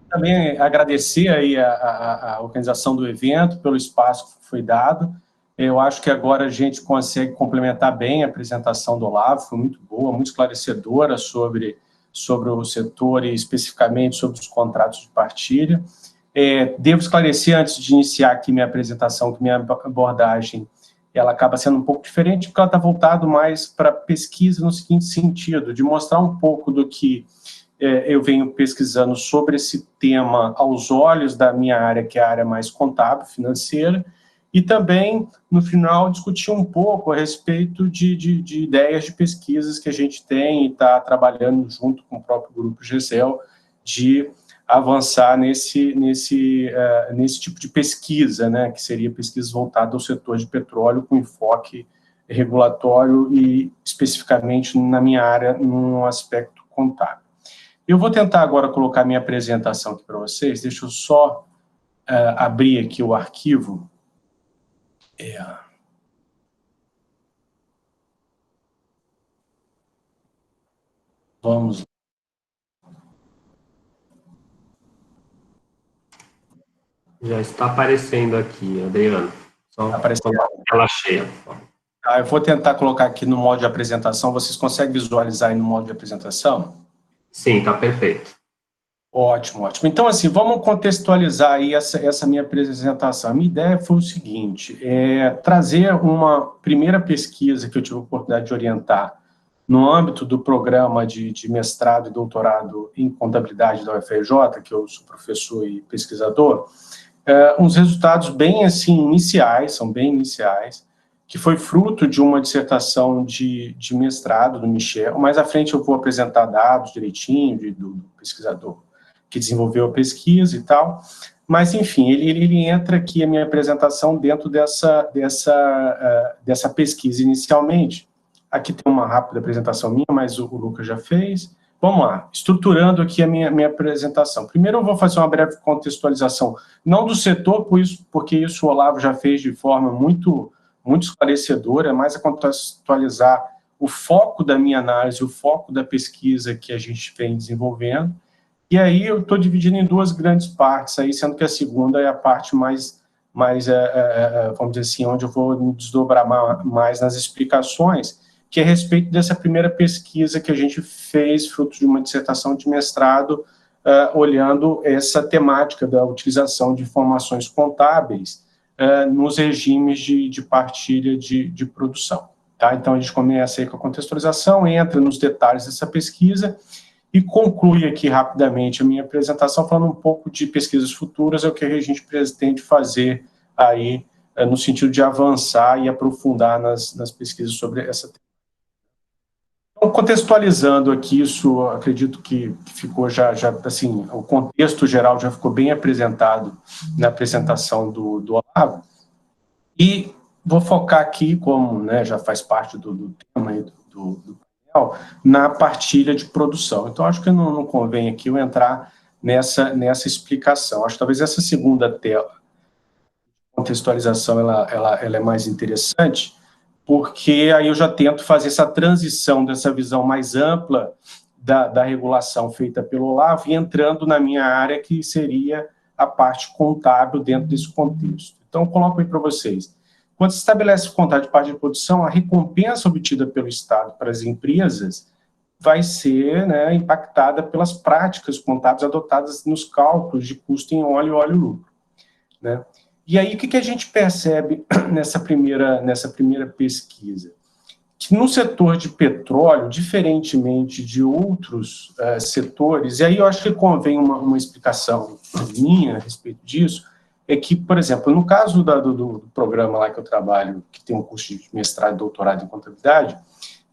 também agradecer aí a organização do evento, pelo espaço que foi dado. Eu acho que agora a gente consegue complementar bem a apresentação do Olavo, foi muito boa, muito esclarecedora sobre o setor e especificamente sobre os contratos de partilha. Devo esclarecer, antes de iniciar aqui minha apresentação, que minha abordagem ela acaba sendo um pouco diferente, porque ela está voltada mais para pesquisa no seguinte sentido, de mostrar um pouco do que eu venho pesquisando sobre esse tema aos olhos da minha área, que é a área mais contábil, financeira, e também, no final, discutir um pouco a respeito de ideias de pesquisas que a gente tem e está trabalhando junto com o próprio Grupo GESEL, de avançar nesse tipo de pesquisa, né, que seria pesquisa voltada ao setor de petróleo, com enfoque regulatório e, especificamente, na minha área, num aspecto contábil. Eu vou tentar agora colocar minha apresentação aqui para vocês. Deixa eu só abrir aqui o arquivo. Vamos. Já está aparecendo aqui, Adriano. Só Aparecendo. ela cheia. Eu vou tentar colocar aqui no modo de apresentação. Vocês conseguem visualizar aí no modo de apresentação? Sim, está perfeito. Ótimo, ótimo. Então, assim, vamos contextualizar aí essa minha apresentação. A minha ideia foi o seguinte, trazer uma primeira pesquisa que eu tive a oportunidade de orientar no âmbito do programa de mestrado e doutorado em contabilidade da UFRJ, que eu sou professor e pesquisador, uns resultados bem, assim, iniciais, são bem iniciais, que foi fruto de uma dissertação de mestrado do Michel. Mais à frente eu vou apresentar dados direitinho do pesquisador que desenvolveu a pesquisa e tal, mas, enfim, ele entra aqui, a minha apresentação, dentro dessa pesquisa inicialmente. Aqui tem uma rápida apresentação minha, mas o Lucas já fez. Vamos lá, estruturando aqui a minha apresentação. Primeiro eu vou fazer uma breve contextualização, não do setor, porque isso o Olavo já fez de forma muito esclarecedora, mas a contextualizar o foco da minha análise, o foco da pesquisa que a gente vem desenvolvendo. E aí eu estou dividindo em duas grandes partes, aí, sendo que a segunda é a parte mais vamos dizer assim, onde eu vou me desdobrar mais nas explicações, que é a respeito dessa primeira pesquisa que a gente fez, fruto de uma dissertação de mestrado, olhando essa temática da utilização de informações contábeis nos regimes de partilha de produção. Tá? Então, a gente começa aí com a contextualização, entra nos detalhes dessa pesquisa e conclui aqui rapidamente a minha apresentação falando um pouco de pesquisas futuras, é o que a gente pretende fazer aí no sentido de avançar e aprofundar nas pesquisas sobre essa temática. Então, contextualizando aqui isso, acredito que ficou já assim, o contexto geral já ficou bem apresentado na apresentação do Olavo, e vou focar aqui, como, né, já faz parte do tema aí do painel, na partilha de produção. Então, acho que não convém aqui eu entrar nessa explicação. Acho que talvez essa segunda tela, contextualização, ela é mais interessante, porque aí eu já tento fazer essa transição dessa visão mais ampla da regulação feita pelo Olavo e entrando na minha área, que seria a parte contábil dentro desse contexto. Então, eu coloco aí para vocês. Quando se estabelece o contrato de parte de produção, a recompensa obtida pelo Estado para as empresas vai ser, né, impactada pelas práticas contábeis adotadas nos cálculos de custo em óleo e óleo-lucro, né? E aí, o que a gente percebe nessa primeira pesquisa? Que no setor de petróleo, diferentemente de outros setores, e aí eu acho que convém uma explicação minha a respeito disso, é que, por exemplo, no caso do programa lá que eu trabalho, que tem um curso de mestrado e doutorado em contabilidade,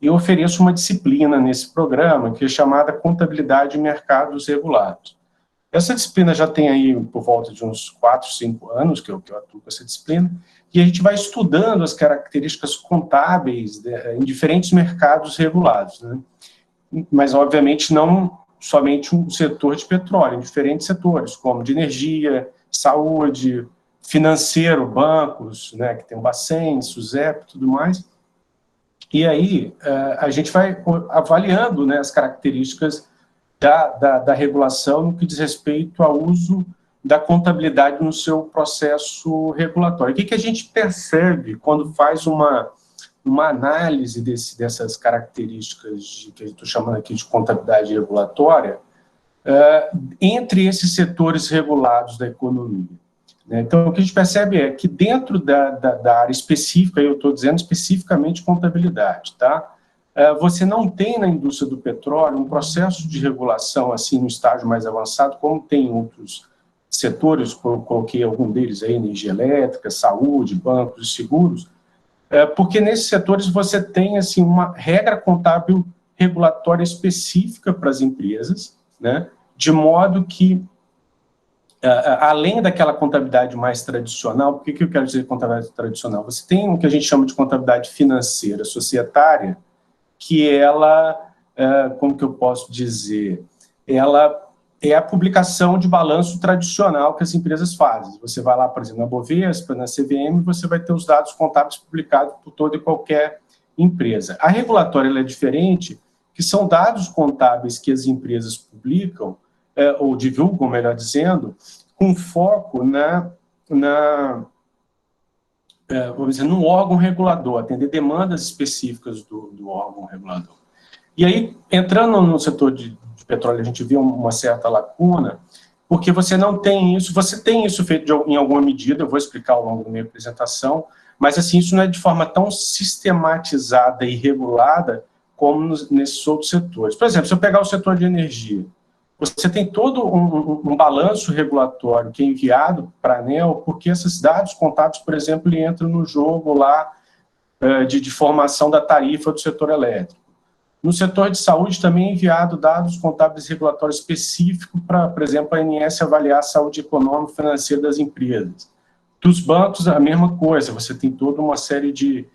eu ofereço uma disciplina nesse programa que é chamada Contabilidade e Mercados Regulados. Essa disciplina já tem aí por volta de uns 4, 5 anos que eu atuo com essa disciplina, e a gente vai estudando as características contábeis em diferentes mercados regulados, né? Mas, obviamente, não somente um setor de petróleo, em diferentes setores, como de energia, saúde, financeiro, bancos, né, que tem o Bacen, SUSEP e tudo mais. E aí a gente vai avaliando, né, as características da regulação no que diz respeito ao uso da contabilidade no seu processo regulatório. O que a gente percebe quando faz uma análise dessas características que eu estou chamando aqui de contabilidade regulatória, entre esses setores regulados da economia. Então, o que a gente percebe é que dentro da área específica, eu estou dizendo especificamente contabilidade, tá? Você não tem na indústria do petróleo um processo de regulação assim no estágio mais avançado, como tem em outros setores, coloquei algum deles aí, energia elétrica, saúde, bancos e seguros, porque nesses setores você tem assim, uma regra contábil regulatória específica para as empresas, né? De modo que, além daquela contabilidade mais tradicional, por que eu quero dizer contabilidade tradicional? Você tem o que a gente chama de contabilidade financeira societária, que ela, como que eu posso dizer, ela é a publicação de balanço tradicional que as empresas fazem. Você vai lá, por exemplo, na Bovespa, na CVM, você vai ter os dados contábeis publicados por toda e qualquer empresa. A regulatória ela é diferente, que são dados contábeis que as empresas publicam, ou divulgam, melhor dizendo, com foco vamos dizer, num órgão regulador, atender demandas específicas do órgão regulador. E aí, entrando no setor de petróleo, a gente vê uma certa lacuna, porque você não tem isso, você tem isso feito em alguma medida, eu vou explicar ao longo da minha apresentação, mas assim, isso não é de forma tão sistematizada e regulada como nesses outros setores. Por exemplo, se eu pegar o setor de energia, você tem todo um balanço regulatório que é enviado para a ANEEL, porque esses dados contábeis, por exemplo, entram no jogo lá de formação da tarifa do setor elétrico. No setor de saúde também é enviado dados contábeis regulatórios específicos para, por exemplo, a ANS avaliar a saúde econômica e financeira das empresas. Dos bancos, a mesma coisa, você tem toda uma série de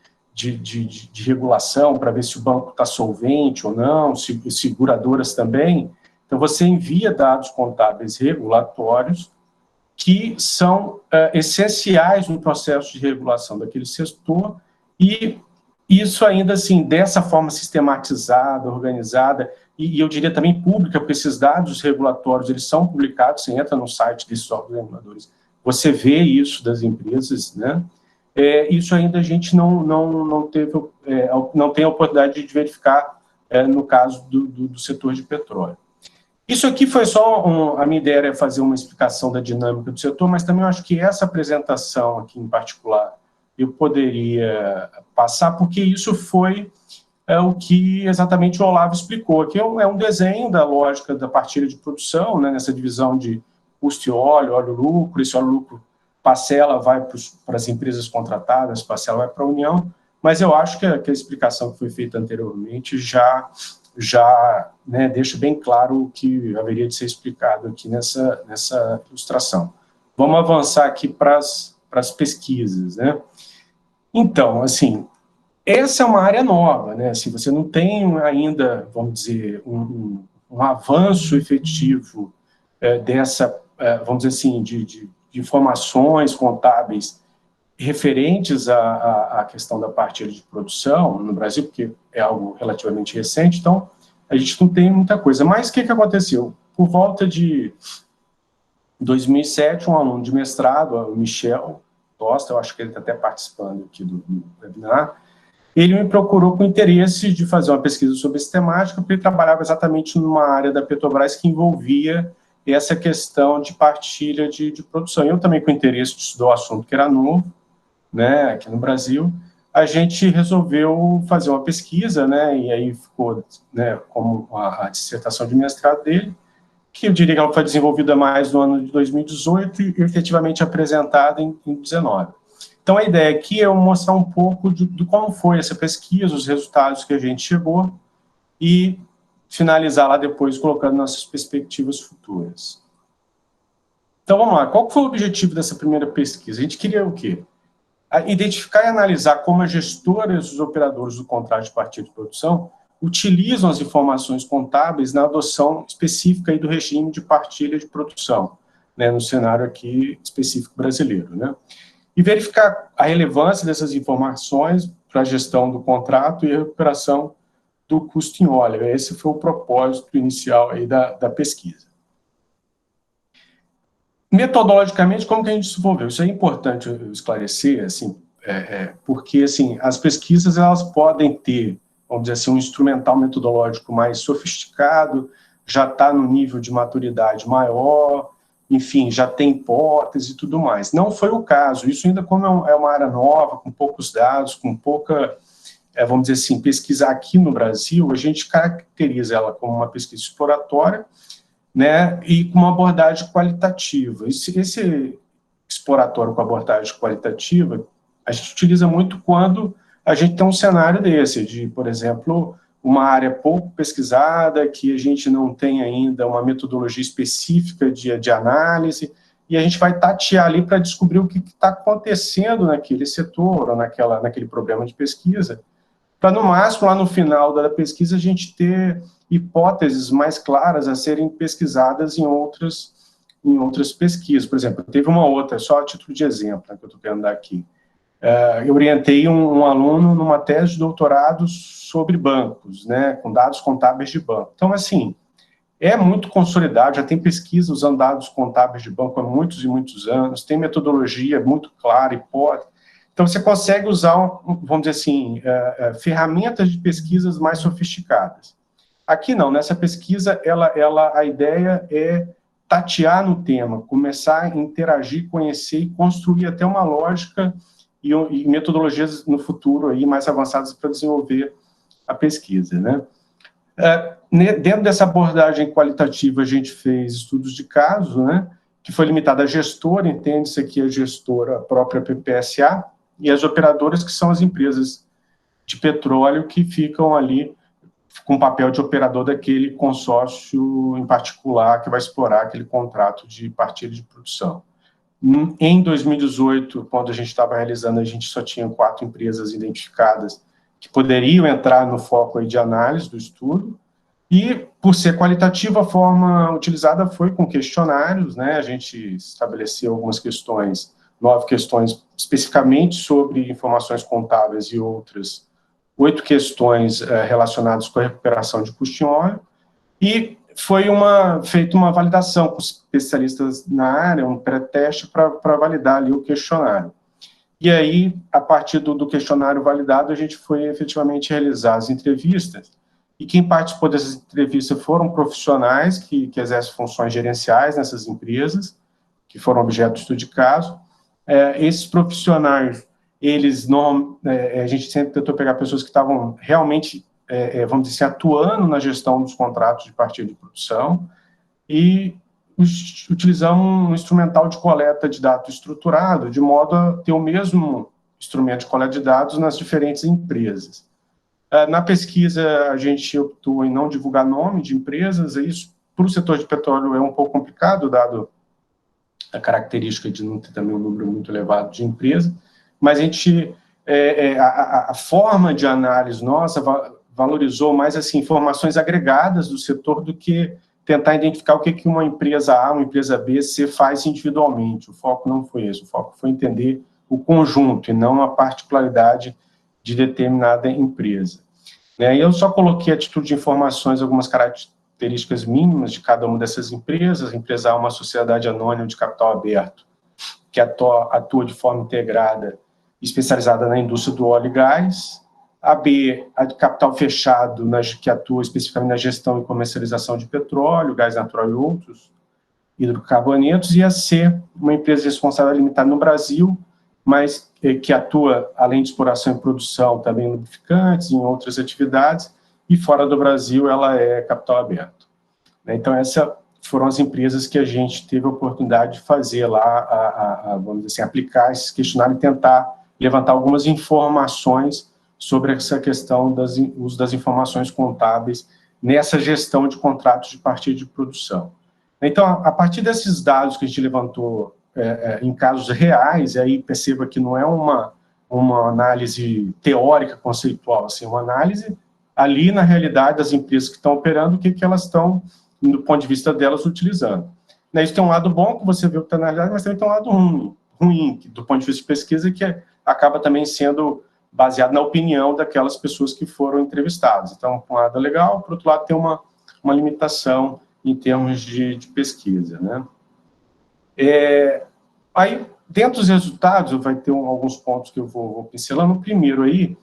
regulação para ver se o banco está solvente ou não, seguradoras também. Então, você envia dados contábeis regulatórios que são essenciais no processo de regulação daquele setor e isso ainda assim, dessa forma sistematizada, organizada, e eu diria também pública, porque esses dados regulatórios, eles são publicados, você entra no site desses órgãos reguladores, você vê isso das empresas, né? Isso ainda a gente não tem a oportunidade de verificar no caso do setor de petróleo. Isso aqui foi só, a minha ideia era fazer uma explicação da dinâmica do setor, mas também eu acho que essa apresentação aqui em particular eu poderia passar, porque isso foi o que exatamente o Olavo explicou, que é um desenho da lógica da partilha de produção, né, nessa divisão de custo e óleo-lucro, esse óleo-lucro parcela vai para as empresas contratadas, parcela vai para a União, mas eu acho que a explicação que foi feita anteriormente já né, deixa bem claro o que haveria de ser explicado aqui nessa ilustração. Vamos avançar aqui para as pesquisas, né? Então, assim, essa é uma área nova, né? Assim, você não tem ainda, vamos dizer, um avanço efetivo vamos dizer assim, de informações contábeis referentes à questão da partilha de produção no Brasil, porque é algo relativamente recente, então a gente não tem muita coisa. Mas o que aconteceu? Por volta de 2007, um aluno de mestrado, o Michel Tosta, eu acho que ele está até participando aqui do webinar, ele me procurou com interesse de fazer uma pesquisa sobre essa temática, porque ele trabalhava exatamente numa área da Petrobras que envolvia essa questão de partilha de produção. Eu também com interesse de estudar o assunto que era novo, né, aqui no Brasil, a gente resolveu fazer uma pesquisa, né, e aí ficou, né, como a dissertação de mestrado dele, que eu diria que ela foi desenvolvida mais no ano de 2018 e efetivamente apresentada em 2019. Então, a ideia aqui é eu mostrar um pouco de como foi essa pesquisa, os resultados que a gente chegou e finalizar lá depois colocando nossas perspectivas futuras. Então, vamos lá. Qual foi o objetivo dessa primeira pesquisa? A gente queria o quê? Identificar e analisar como as gestoras e os operadores do contrato de partilha de produção utilizam as informações contábeis na adoção específica aí do regime de partilha de produção, né, no cenário aqui específico brasileiro, né? E verificar a relevância dessas informações para a gestão do contrato e a recuperação do custo em óleo. Esse foi o propósito inicial aí da pesquisa. Metodologicamente, como que a gente desenvolveu? Isso é importante eu esclarecer, assim, porque assim, as pesquisas elas podem ter, vamos dizer assim, um instrumental metodológico mais sofisticado, já está no nível de maturidade maior, enfim, já tem hipótese e tudo mais. Não foi o caso. Isso ainda como é uma área nova, com poucos dados, com pouca, vamos dizer assim, pesquisa aqui no Brasil, a gente caracteriza ela como uma pesquisa exploratória, né, e com uma abordagem qualitativa. Esse exploratório com abordagem qualitativa, a gente utiliza muito quando a gente tem um cenário desse, de, por exemplo, uma área pouco pesquisada, que a gente não tem ainda uma metodologia específica de análise, e a gente vai tatear ali para descobrir o que está acontecendo naquele setor, ou naquele problema de pesquisa, para, no máximo, lá no final da pesquisa, a gente ter hipóteses mais claras a serem pesquisadas em outras pesquisas. Por exemplo, teve uma outra, só a título de exemplo, né, que eu estou querendo dar aqui. Eu orientei um aluno numa tese de doutorado sobre bancos, né, com dados contábeis de banco. Então, assim, é muito consolidado, já tem pesquisa usando dados contábeis de banco há muitos e muitos anos, tem metodologia muito clara, hipótese. Então, você consegue usar, vamos dizer assim, ferramentas de pesquisas mais sofisticadas. Aqui não, nessa pesquisa, a ideia é tatear no tema, começar a interagir, conhecer e construir até uma lógica e metodologias no futuro aí mais avançadas para desenvolver a pesquisa, né? Dentro dessa abordagem qualitativa, a gente fez estudos de caso, né, que foi limitado à gestora, entende-se aqui a gestora, a própria PPSA, e as operadoras, que são as empresas de petróleo que ficam ali com o papel de operador daquele consórcio em particular que vai explorar aquele contrato de partilha de produção. Em 2018, quando a gente estava realizando, a gente só tinha 4 empresas identificadas que poderiam entrar no foco aí de análise do estudo, e, por ser qualitativa, a forma utilizada foi com questionários, né? A gente estabeleceu algumas questões, 9 questões especificamente sobre informações contábeis e outras 8 questões relacionadas com a recuperação de custo em óleo, e foi feita uma validação com especialistas na área, um pré-teste para validar ali o questionário. E aí, a partir do questionário validado, a gente foi efetivamente realizar as entrevistas, e quem participou dessas entrevistas foram profissionais que exercem funções gerenciais nessas empresas, que foram objeto de estudo de caso. Esses profissionais, a gente sempre tentou pegar pessoas que estavam realmente, vamos dizer assim, atuando na gestão dos contratos de partilha de produção, e utilizamos um instrumental de coleta de dados estruturado, de modo a ter o mesmo instrumento de coleta de dados nas diferentes empresas. Na pesquisa, a gente optou em não divulgar nome de empresas, e isso, para o setor de petróleo, é um pouco complicado, dado a característica de não ter também um número muito elevado de empresas, mas a gente, a forma de análise nossa valorizou mais assim, informações agregadas do setor do que tentar identificar o que uma empresa A, uma empresa B, C faz individualmente. O foco não foi esse, o foco foi entender o conjunto e não a particularidade de determinada empresa. E eu só coloquei a título de informações algumas características mínimas de cada uma dessas empresas. A empresa A é uma sociedade anônima de capital aberto, que atua de forma integrada, especializada na indústria do óleo e gás. A B, a de capital fechado, que atua especificamente na gestão e comercialização de petróleo, gás natural e outros hidrocarbonetos. E a C, uma empresa responsável limitada no Brasil, mas que atua, além de exploração e produção, também em lubrificantes, em outras atividades, e fora do Brasil ela é capital aberto. Então, essas foram as empresas que a gente teve a oportunidade de fazer lá, vamos dizer assim, aplicar esse questionário e tentar levantar algumas informações sobre essa questão do uso das informações contábeis nessa gestão de contratos de partilha de produção. Então, a partir desses dados que a gente levantou em casos reais, e aí perceba que não é uma análise teórica, conceitual, assim, uma análise ali na realidade das empresas que estão operando, o que elas estão, do ponto de vista delas, utilizando. Isso tem um lado bom, que você vê o que está na realidade, mas também tem um lado ruim, do ponto de vista de pesquisa, que acaba também sendo baseado na opinião daquelas pessoas que foram entrevistadas. Então, por um lado é legal, por outro lado tem uma limitação em termos de pesquisa, né? Aí, dentro dos resultados, vai ter alguns pontos que eu vou pincelando. O primeiro aí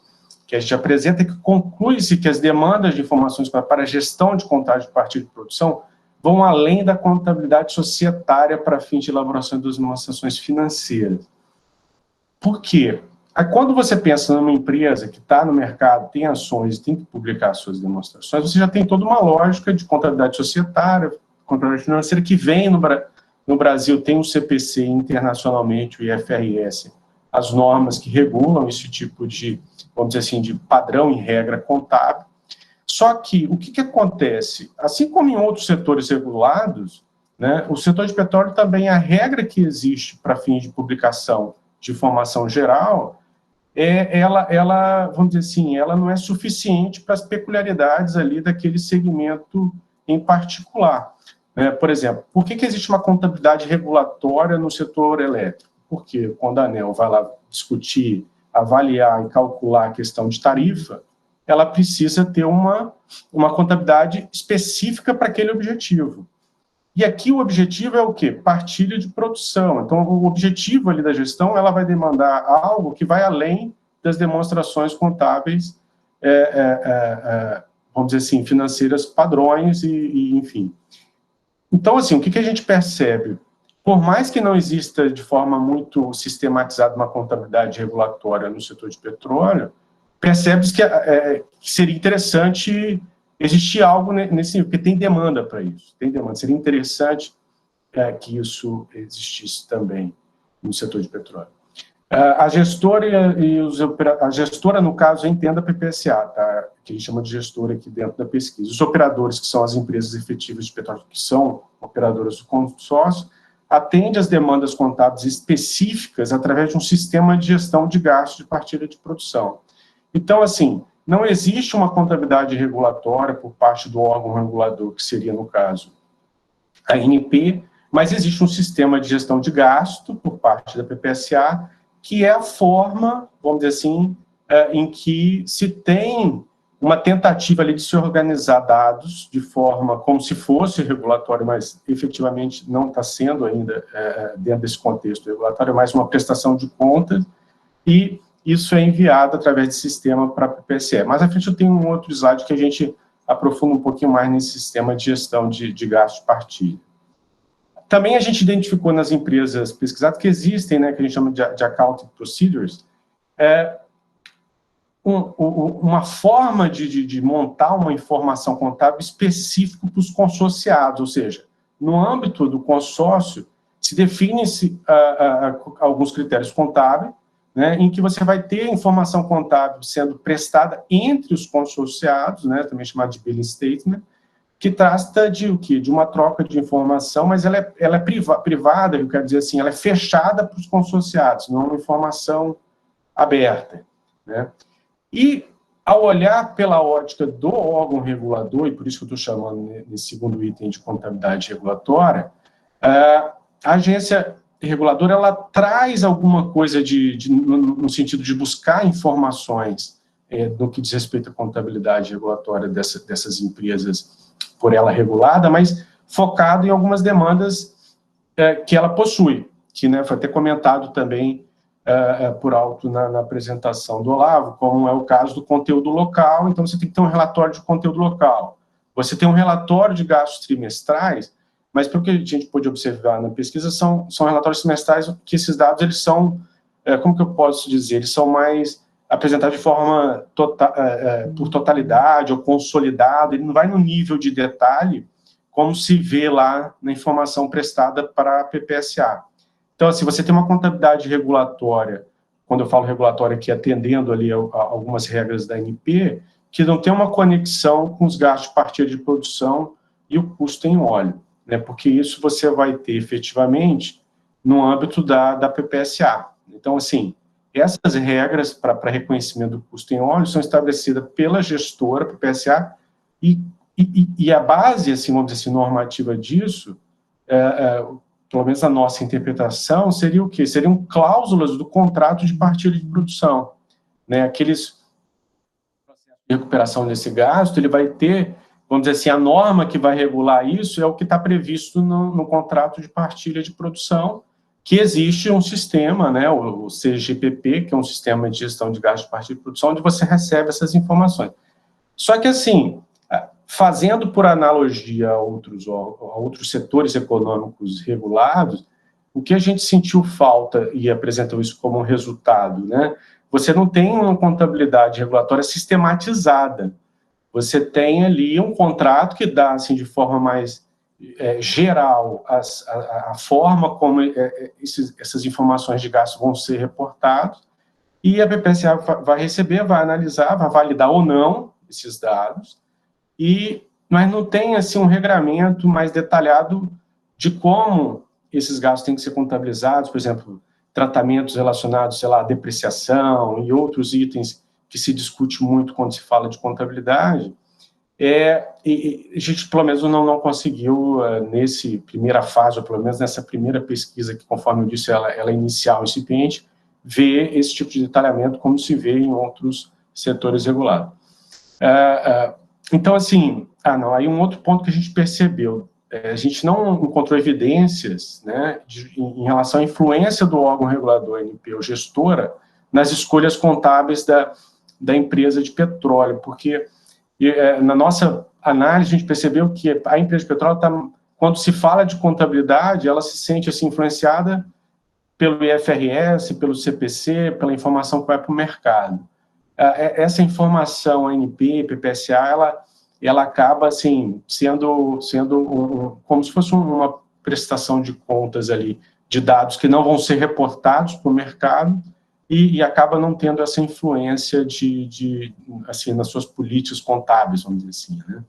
que a gente apresenta, é que conclui-se que as demandas de informações para a gestão de contagem de partilha de produção vão além da contabilidade societária para fins de elaboração das demonstrações financeiras. Por quê? Quando você pensa numa empresa que está no mercado, tem ações, tem que publicar suas demonstrações, você já tem toda uma lógica de contabilidade societária, contabilidade financeira, que vem no Brasil, tem o CPC internacionalmente, o IFRS, as normas que regulam esse tipo de, vamos dizer assim, de padrão e regra contábil. Só que, o que acontece? Assim como em outros setores regulados, né, o setor de petróleo também, a regra que existe para fins de publicação de informação geral, ela, vamos dizer assim, ela não é suficiente para as peculiaridades ali daquele segmento em particular. Por exemplo, por que existe uma contabilidade regulatória no setor elétrico? Porque quando a ANEEL vai lá discutir, avaliar e calcular a questão de tarifa, ela precisa ter uma contabilidade específica para aquele objetivo. E aqui o objetivo é o quê? Partilha de produção. Então, o objetivo ali da gestão, ela vai demandar algo que vai além das demonstrações contábeis, vamos dizer assim, financeiras padrões e enfim. Então, assim, o que a gente percebe? Por mais que não exista de forma muito sistematizada uma contabilidade regulatória no setor de petróleo, percebe-se que seria interessante existir algo nesse nível, porque tem demanda para isso, tem demanda. Seria interessante que isso existisse também no setor de petróleo. A gestora a gestora, no caso, entenda a PPSA, tá? Que a gente chama de gestora aqui dentro da pesquisa. Os operadores, que são as empresas efetivas de petróleo, que são operadoras do consórcio, atende às demandas contábeis específicas através de um sistema de gestão de gastos de partilha de produção. Então, assim, não existe uma contabilidade regulatória por parte do órgão regulador, que seria, no caso, a ANP, mas existe um sistema de gestão de gasto por parte da PPSA, que é a forma, vamos dizer assim, em que se tem uma tentativa ali de se organizar dados de forma como se fosse regulatório, mas efetivamente não está sendo ainda dentro desse contexto regulatório, é mais uma prestação de contas, e isso é enviado através de sistema para a PPSE. Mais à frente eu tenho um outro slide que a gente aprofunda um pouquinho mais nesse sistema de gestão de gastos de partilha. Também a gente identificou nas empresas pesquisadas que existem, né, que a gente chama de accounting procedures, uma forma de montar uma informação contábil específica para os consorciados, ou seja, no âmbito do consórcio, se define-se alguns critérios contábeis, né, em que você vai ter informação contábil sendo prestada entre os consorciados, né, também chamado de billing statement, que trata de o quê? De uma troca de informação, mas ela é privada, eu quero dizer assim, ela é fechada para os consorciados, não é uma informação aberta, né? E, ao olhar pela ótica do órgão regulador, e por isso que eu estou chamando nesse segundo item de contabilidade regulatória, a agência reguladora, ela traz alguma coisa no sentido de buscar informações no que diz respeito à contabilidade regulatória dessas empresas por ela regulada, mas focado em algumas demandas que ela possui, que, né, foi até comentado também por alto na apresentação do Olavo, como é o caso do conteúdo local. Então, você tem que ter um relatório de conteúdo local. Você tem um relatório de gastos trimestrais, mas pelo que a gente pôde observar na pesquisa, são relatórios trimestrais que esses dados, eles são, como que eu posso dizer, eles são mais apresentados de forma por totalidade ou consolidado, ele não vai no nível de detalhe como se vê lá na informação prestada para a PPSA. Então, assim, você tem uma contabilidade regulatória, quando eu falo regulatória aqui, atendendo ali a algumas regras da ANP, que não tem uma conexão com os gastos de partilha de produção e o custo em óleo, né? Porque isso você vai ter efetivamente no âmbito da PPSA. Então, assim, essas regras para reconhecimento do custo em óleo são estabelecidas pela gestora, PPSA, e a base, assim, vamos dizer assim, normativa disso, pelo menos a nossa interpretação, seria o quê? Seriam cláusulas do contrato de partilha de produção, né? Aqueles processos de recuperação desse gasto, ele vai ter, vamos dizer assim, a norma que vai regular isso é o que está previsto no contrato de partilha de produção, que existe um sistema, né, o CGPP, que é um sistema de gestão de gastos de partir de produção, onde você recebe essas informações. Só que, assim, fazendo por analogia a outros setores econômicos regulados, o que a gente sentiu falta e apresentou isso como um resultado, né? Você não tem uma contabilidade regulatória sistematizada. Você tem ali um contrato que dá, assim, de forma mais geral, a forma como essas informações de gasto vão ser reportadas, e a BPCA vai receber, vai analisar, vai validar ou não esses dados, mas não tem, assim, um regramento mais detalhado de como esses gastos têm que ser contabilizados, por exemplo, tratamentos relacionados, sei lá, à depreciação e outros itens que se discute muito quando se fala de contabilidade. E a gente, pelo menos, não conseguiu, nessa primeira fase, ou pelo menos nessa primeira pesquisa, que, conforme eu disse, ela é inicial, incipiente, ver esse tipo de detalhamento como se vê em outros setores regulados. Então, assim, aí um outro ponto que a gente percebeu, a gente não encontrou evidências, né, em relação à influência do órgão regulador, ANP ou gestora, nas escolhas contábeis da empresa de petróleo, porque na nossa análise a gente percebeu que a empresa de petróleo, quando se fala de contabilidade, ela se sente, assim, influenciada pelo IFRS, pelo CPC, pela informação que vai para o mercado. Essa informação, ANP, PPSA, ela acaba, assim, sendo como se fosse uma prestação de contas ali, de dados que não vão ser reportados para o mercado, e acaba não tendo essa influência assim, nas suas políticas contábeis, vamos dizer assim, né?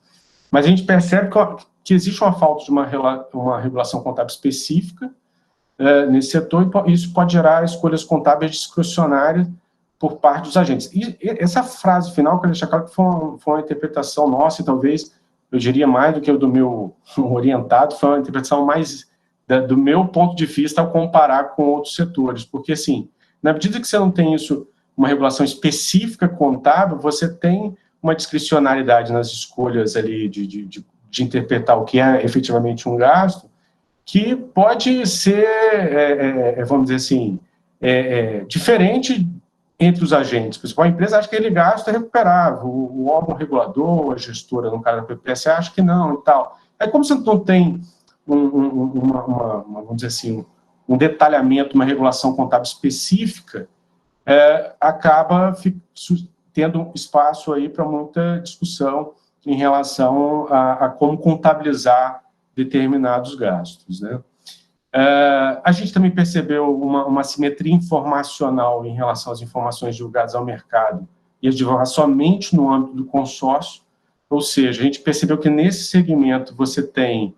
Mas a gente percebe que existe uma falta de uma regulação contábil específica nesse setor, e isso pode gerar escolhas contábeis discricionárias por parte dos agentes. E essa frase final, que eu deixo claro que foi uma interpretação nossa, e talvez, eu diria mais do que o do meu orientado, foi uma interpretação mais do meu ponto de vista ao comparar com outros setores, porque, assim, na medida que você não tem uma regulação específica contábil, você tem uma discricionariedade nas escolhas ali de interpretar o que é efetivamente um gasto, que pode ser, vamos dizer assim, diferente entre os agentes. Por exemplo, a empresa acha que ele gasto é recuperável, o órgão regulador, a gestora, no caso da PPS, acha que não e tal. Aí, como você não tem vamos dizer assim, um detalhamento, uma regulação contábil específica, acaba tendo espaço aí para muita discussão em relação a como contabilizar determinados gastos, né? A gente também percebeu uma assimetria informacional em relação às informações divulgadas ao mercado e as divulgadas somente no âmbito do consórcio, ou seja, a gente percebeu que nesse segmento você tem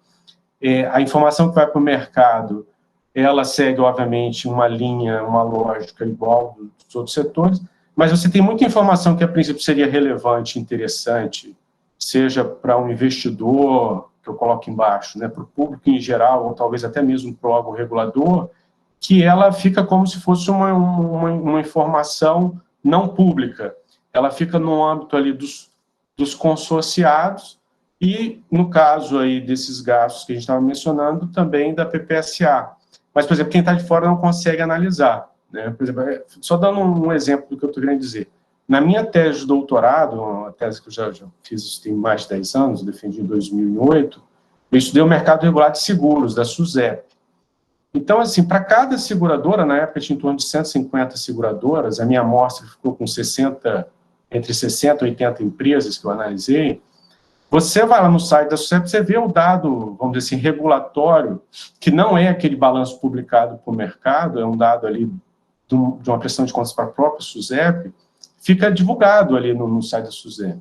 a informação que vai para o mercado, ela segue, obviamente, uma linha, uma lógica igual dos outros setores, mas você tem muita informação que, a princípio, seria relevante, interessante, seja para um investidor, que eu coloco embaixo, né, para o público em geral, ou talvez até mesmo para o órgão regulador, que ela fica como se fosse uma informação não pública. Ela fica no âmbito ali dos consorciados e, no caso aí desses gastos que a gente estava mencionando, também da PPSA. Mas, por exemplo, quem está de fora não consegue analisar, né? Por exemplo, só dando um exemplo do que eu estou querendo dizer. Na minha tese de doutorado, uma tese que eu já fiz tem mais de 10 anos, defendi em 2008, eu estudei o mercado regulado de seguros, da SUSEP. Então, assim, para cada seguradora, na época tinha em torno de 150 seguradoras, a minha amostra ficou com entre 60 e 80 empresas que eu analisei. Você vai lá no site da SUSEP, você vê o dado, vamos dizer assim, regulatório, que não é aquele balanço publicado para o mercado, é um dado ali de uma prestação de contas para a própria SUSEP, fica divulgado ali no site da SUSEP.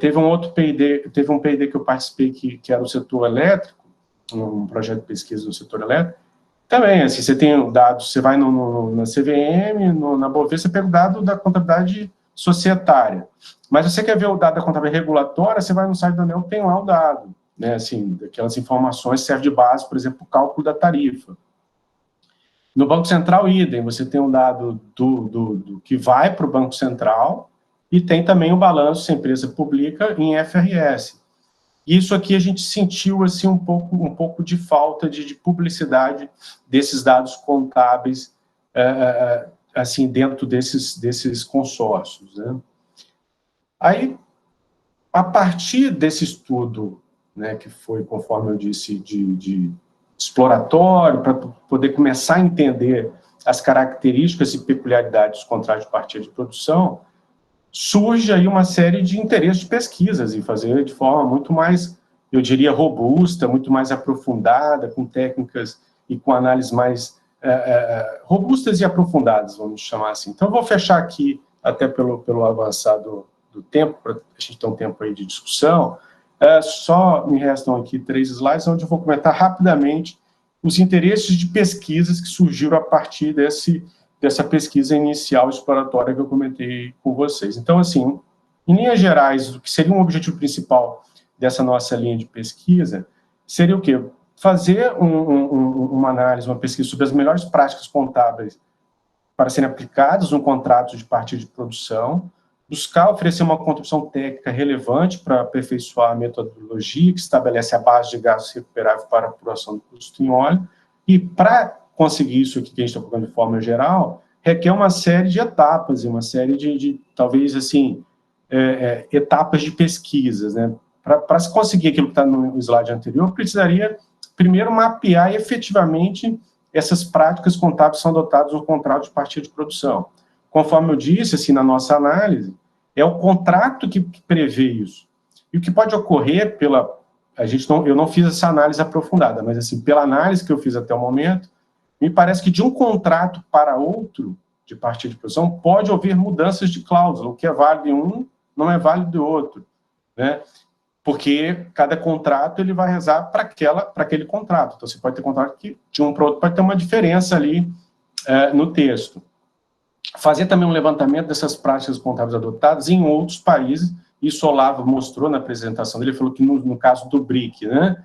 Teve um P&D que eu participei, que era o setor elétrico, um projeto de pesquisa no setor elétrico. Também, assim, você tem o dado, você vai na CVM, na Bovespa, você pega o dado da contabilidade societária. Mas você quer ver o dado da contabilidade regulatória, você vai no site da ANEEL, tem lá o dado, né, assim, daquelas informações serve de base, por exemplo, para o cálculo da tarifa. No Banco Central, idem, você tem um dado do que vai para o Banco Central e tem também o balanço, se a empresa publica, em FRS. E isso aqui a gente sentiu assim, um pouco de falta de publicidade desses dados contábeis assim, dentro desses consórcios, né? Aí, a partir desse estudo, né, que foi, conforme eu disse, de exploratório, para poder começar a entender as características e peculiaridades dos contratos de partilha de produção, surge aí uma série de interesses de pesquisas e fazer de forma muito mais, eu diria, robusta, muito mais aprofundada, com técnicas e com análises mais robustas e aprofundadas, vamos chamar assim. Então, eu vou fechar aqui, até pelo avançar do tempo, para a gente ter um tempo aí de discussão. Só me restam aqui 3 slides, onde eu vou comentar rapidamente os interesses de pesquisas que surgiram a partir dessa pesquisa inicial exploratória que eu comentei com vocês. Então, assim, em linhas gerais, o que seria um objetivo principal dessa nossa linha de pesquisa seria o quê? Fazer uma análise, uma pesquisa sobre as melhores práticas contábeis para serem aplicadas no contrato de partilha de produção, buscar oferecer uma contribuição técnica relevante para aperfeiçoar a metodologia que estabelece a base de gastos recuperáveis para a apuração do custo em óleo, e para conseguir isso aqui que a gente está colocando de forma geral, requer uma série de etapas, e uma série de talvez, assim, etapas de pesquisas, né? Para se conseguir aquilo que está no slide anterior, precisaria, primeiro, mapear efetivamente essas práticas contábeis que são adotadas no contrato de partilha de produção. Conforme eu disse, assim, na nossa análise, é o contrato que prevê isso. E o que pode ocorrer eu não fiz essa análise aprofundada, mas, assim, pela análise que eu fiz até o momento, me parece que de um contrato para outro, de partilha de produção, pode haver mudanças de cláusula. O que é válido em um, não é válido em outro, né? Porque cada contrato ele vai rezar para aquele contrato. Então, você pode ter contrato que, de um para outro, pode ter uma diferença ali no texto. Fazer também um levantamento dessas práticas contábeis adotadas em outros países. Isso o Olavo mostrou na apresentação dele. Ele falou que, no caso do BRIC, né,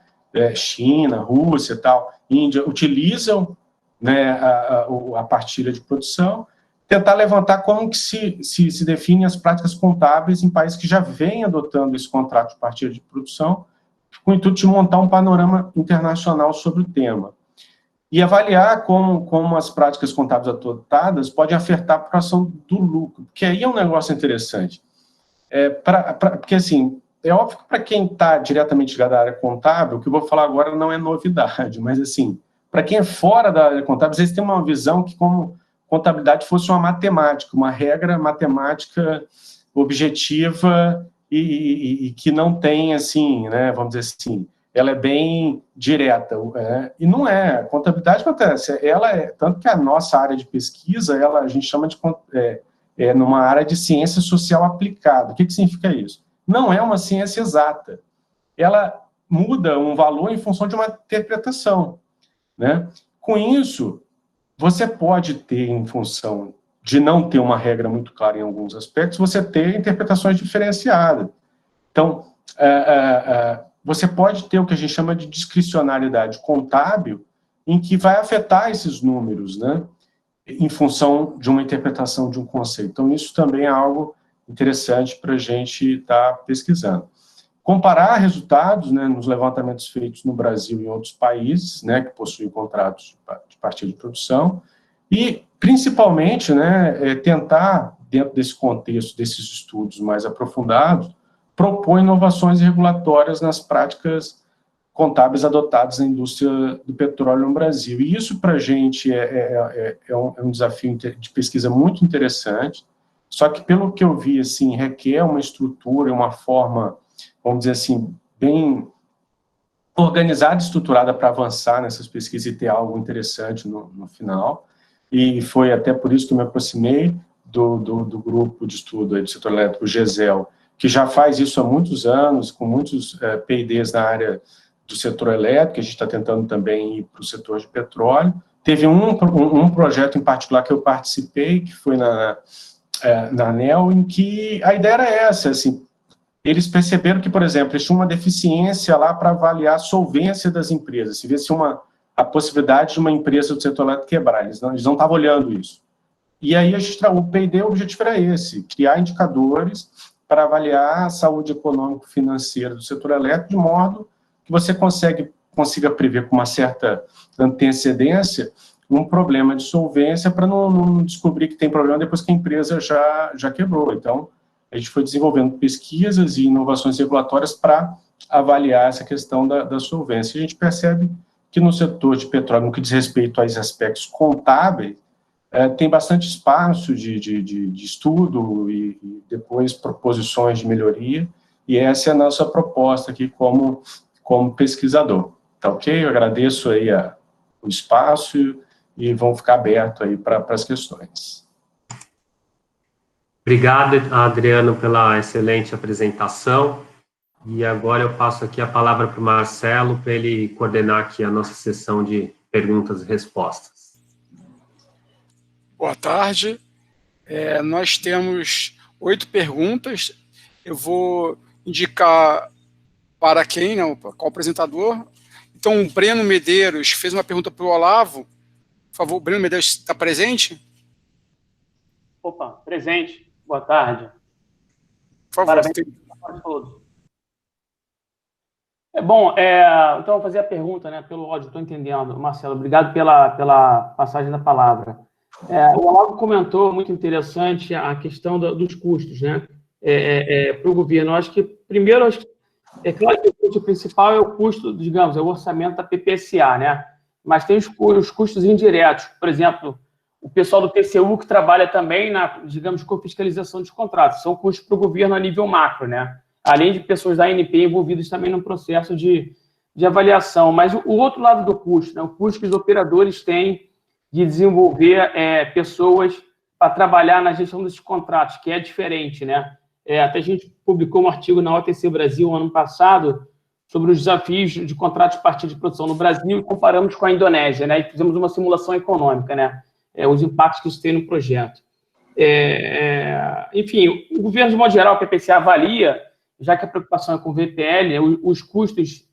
China, Rússia e tal, Índia, utilizam, né, a partilha de produção, tentar levantar como que se definem as práticas contábeis em países que já vêm adotando esse contrato de partilha de produção, com o intuito de montar um panorama internacional sobre o tema. E avaliar como as práticas contábeis adotadas podem afetar a apuração do lucro, porque aí é um negócio interessante. Porque, assim, é óbvio que para quem está diretamente ligado à área contábil, o que eu vou falar agora não é novidade, mas, assim, para quem é fora da área contábil, vocês têm uma visão que, como contabilidade fosse uma matemática, uma regra matemática objetiva e que não tem, assim, né, vamos dizer assim, ela é bem direta, e não é. A contabilidade acontece, tanto que a nossa área de pesquisa, a gente chama de numa área de ciência social aplicada. O que significa isso? Não é uma ciência exata. Ela muda um valor em função de uma interpretação, né? Com isso, você pode ter, em função de não ter uma regra muito clara em alguns aspectos, você ter interpretações diferenciadas. Então, você pode ter o que a gente chama de discricionariedade contábil, em que vai afetar esses números, né, em função de uma interpretação de um conceito. Então, isso também é algo interessante para a gente estar pesquisando. Comparar resultados, né, nos levantamentos feitos no Brasil e em outros países, né, que possuem contratos de partilha de produção, e, principalmente, né, tentar, dentro desse contexto, desses estudos mais aprofundados, propor inovações regulatórias nas práticas contábeis adotadas na indústria do petróleo no Brasil. E isso, para a gente, é um desafio de pesquisa muito interessante, só que, pelo que eu vi, assim, requer uma estrutura, uma forma, vamos dizer assim, bem organizada e estruturada para avançar nessas pesquisas e ter algo interessante no final. E foi até por isso que eu me aproximei do grupo de estudo aí do setor elétrico, o GESEL, que já faz isso há muitos anos, com muitos P&Ds na área do setor elétrico, que a gente está tentando também ir para o setor de petróleo. Teve um projeto em particular que eu participei, que foi na ANEEL, em que a ideia era essa, assim, eles perceberam que, por exemplo, eles tinham uma deficiência lá para avaliar a solvência das empresas, se vê-se a possibilidade de uma empresa do setor elétrico quebrar, eles não estavam olhando isso. E aí o P&D, o objetivo era esse, criar indicadores para avaliar a saúde econômico-financeira do setor elétrico, de modo que você consiga prever com uma certa antecedência um problema de solvência para não descobrir que tem problema depois que a empresa já quebrou. Então, a gente foi desenvolvendo pesquisas e inovações regulatórias para avaliar essa questão da solvência. A gente percebe que no setor de petróleo, no que diz respeito aos aspectos contábeis, tem bastante espaço de estudo e depois proposições de melhoria, e essa é a nossa proposta aqui como pesquisador. Tá ok? Eu agradeço aí o espaço e vão ficar aberto aí para as questões. Obrigado, Adriano, pela excelente apresentação. E agora eu passo aqui a palavra para o Marcelo, para ele coordenar aqui a nossa sessão de perguntas e respostas. Boa tarde. Nós temos 8 perguntas. Eu vou indicar para quem, não, qual apresentador. Então, o Breno Medeiros fez uma pergunta para o Olavo. Por favor, o Breno Medeiros está presente? Opa, presente. Boa tarde. Por favor. Parabéns a todos. Bom, então vou fazer a pergunta, né, pelo áudio, estou entendendo. Marcelo, obrigado pela passagem da palavra. O Olavo comentou, muito interessante, a questão dos custos, né, para o governo. Eu acho que, primeiro, é claro que o custo principal é o custo, digamos, é o orçamento da PPSA, né, mas tem os custos indiretos. Por exemplo, o pessoal do TCU que trabalha também digamos, com fiscalização dos contratos. São custos para o governo a nível macro, né, além de pessoas da ANP envolvidas também no processo de avaliação. Mas o outro lado do custo, né, o custo que os operadores têm de desenvolver pessoas para trabalhar na gestão desses contratos, que é diferente, né? Até a gente publicou um artigo na OTC Brasil, ano passado, sobre os desafios de contratos de partilha de produção no Brasil e comparamos com a Indonésia, né? E fizemos uma simulação econômica, né? Os impactos que isso tem no projeto. Enfim, o governo, de modo geral, a PPCA avalia, já que a preocupação é com o VPL, os custos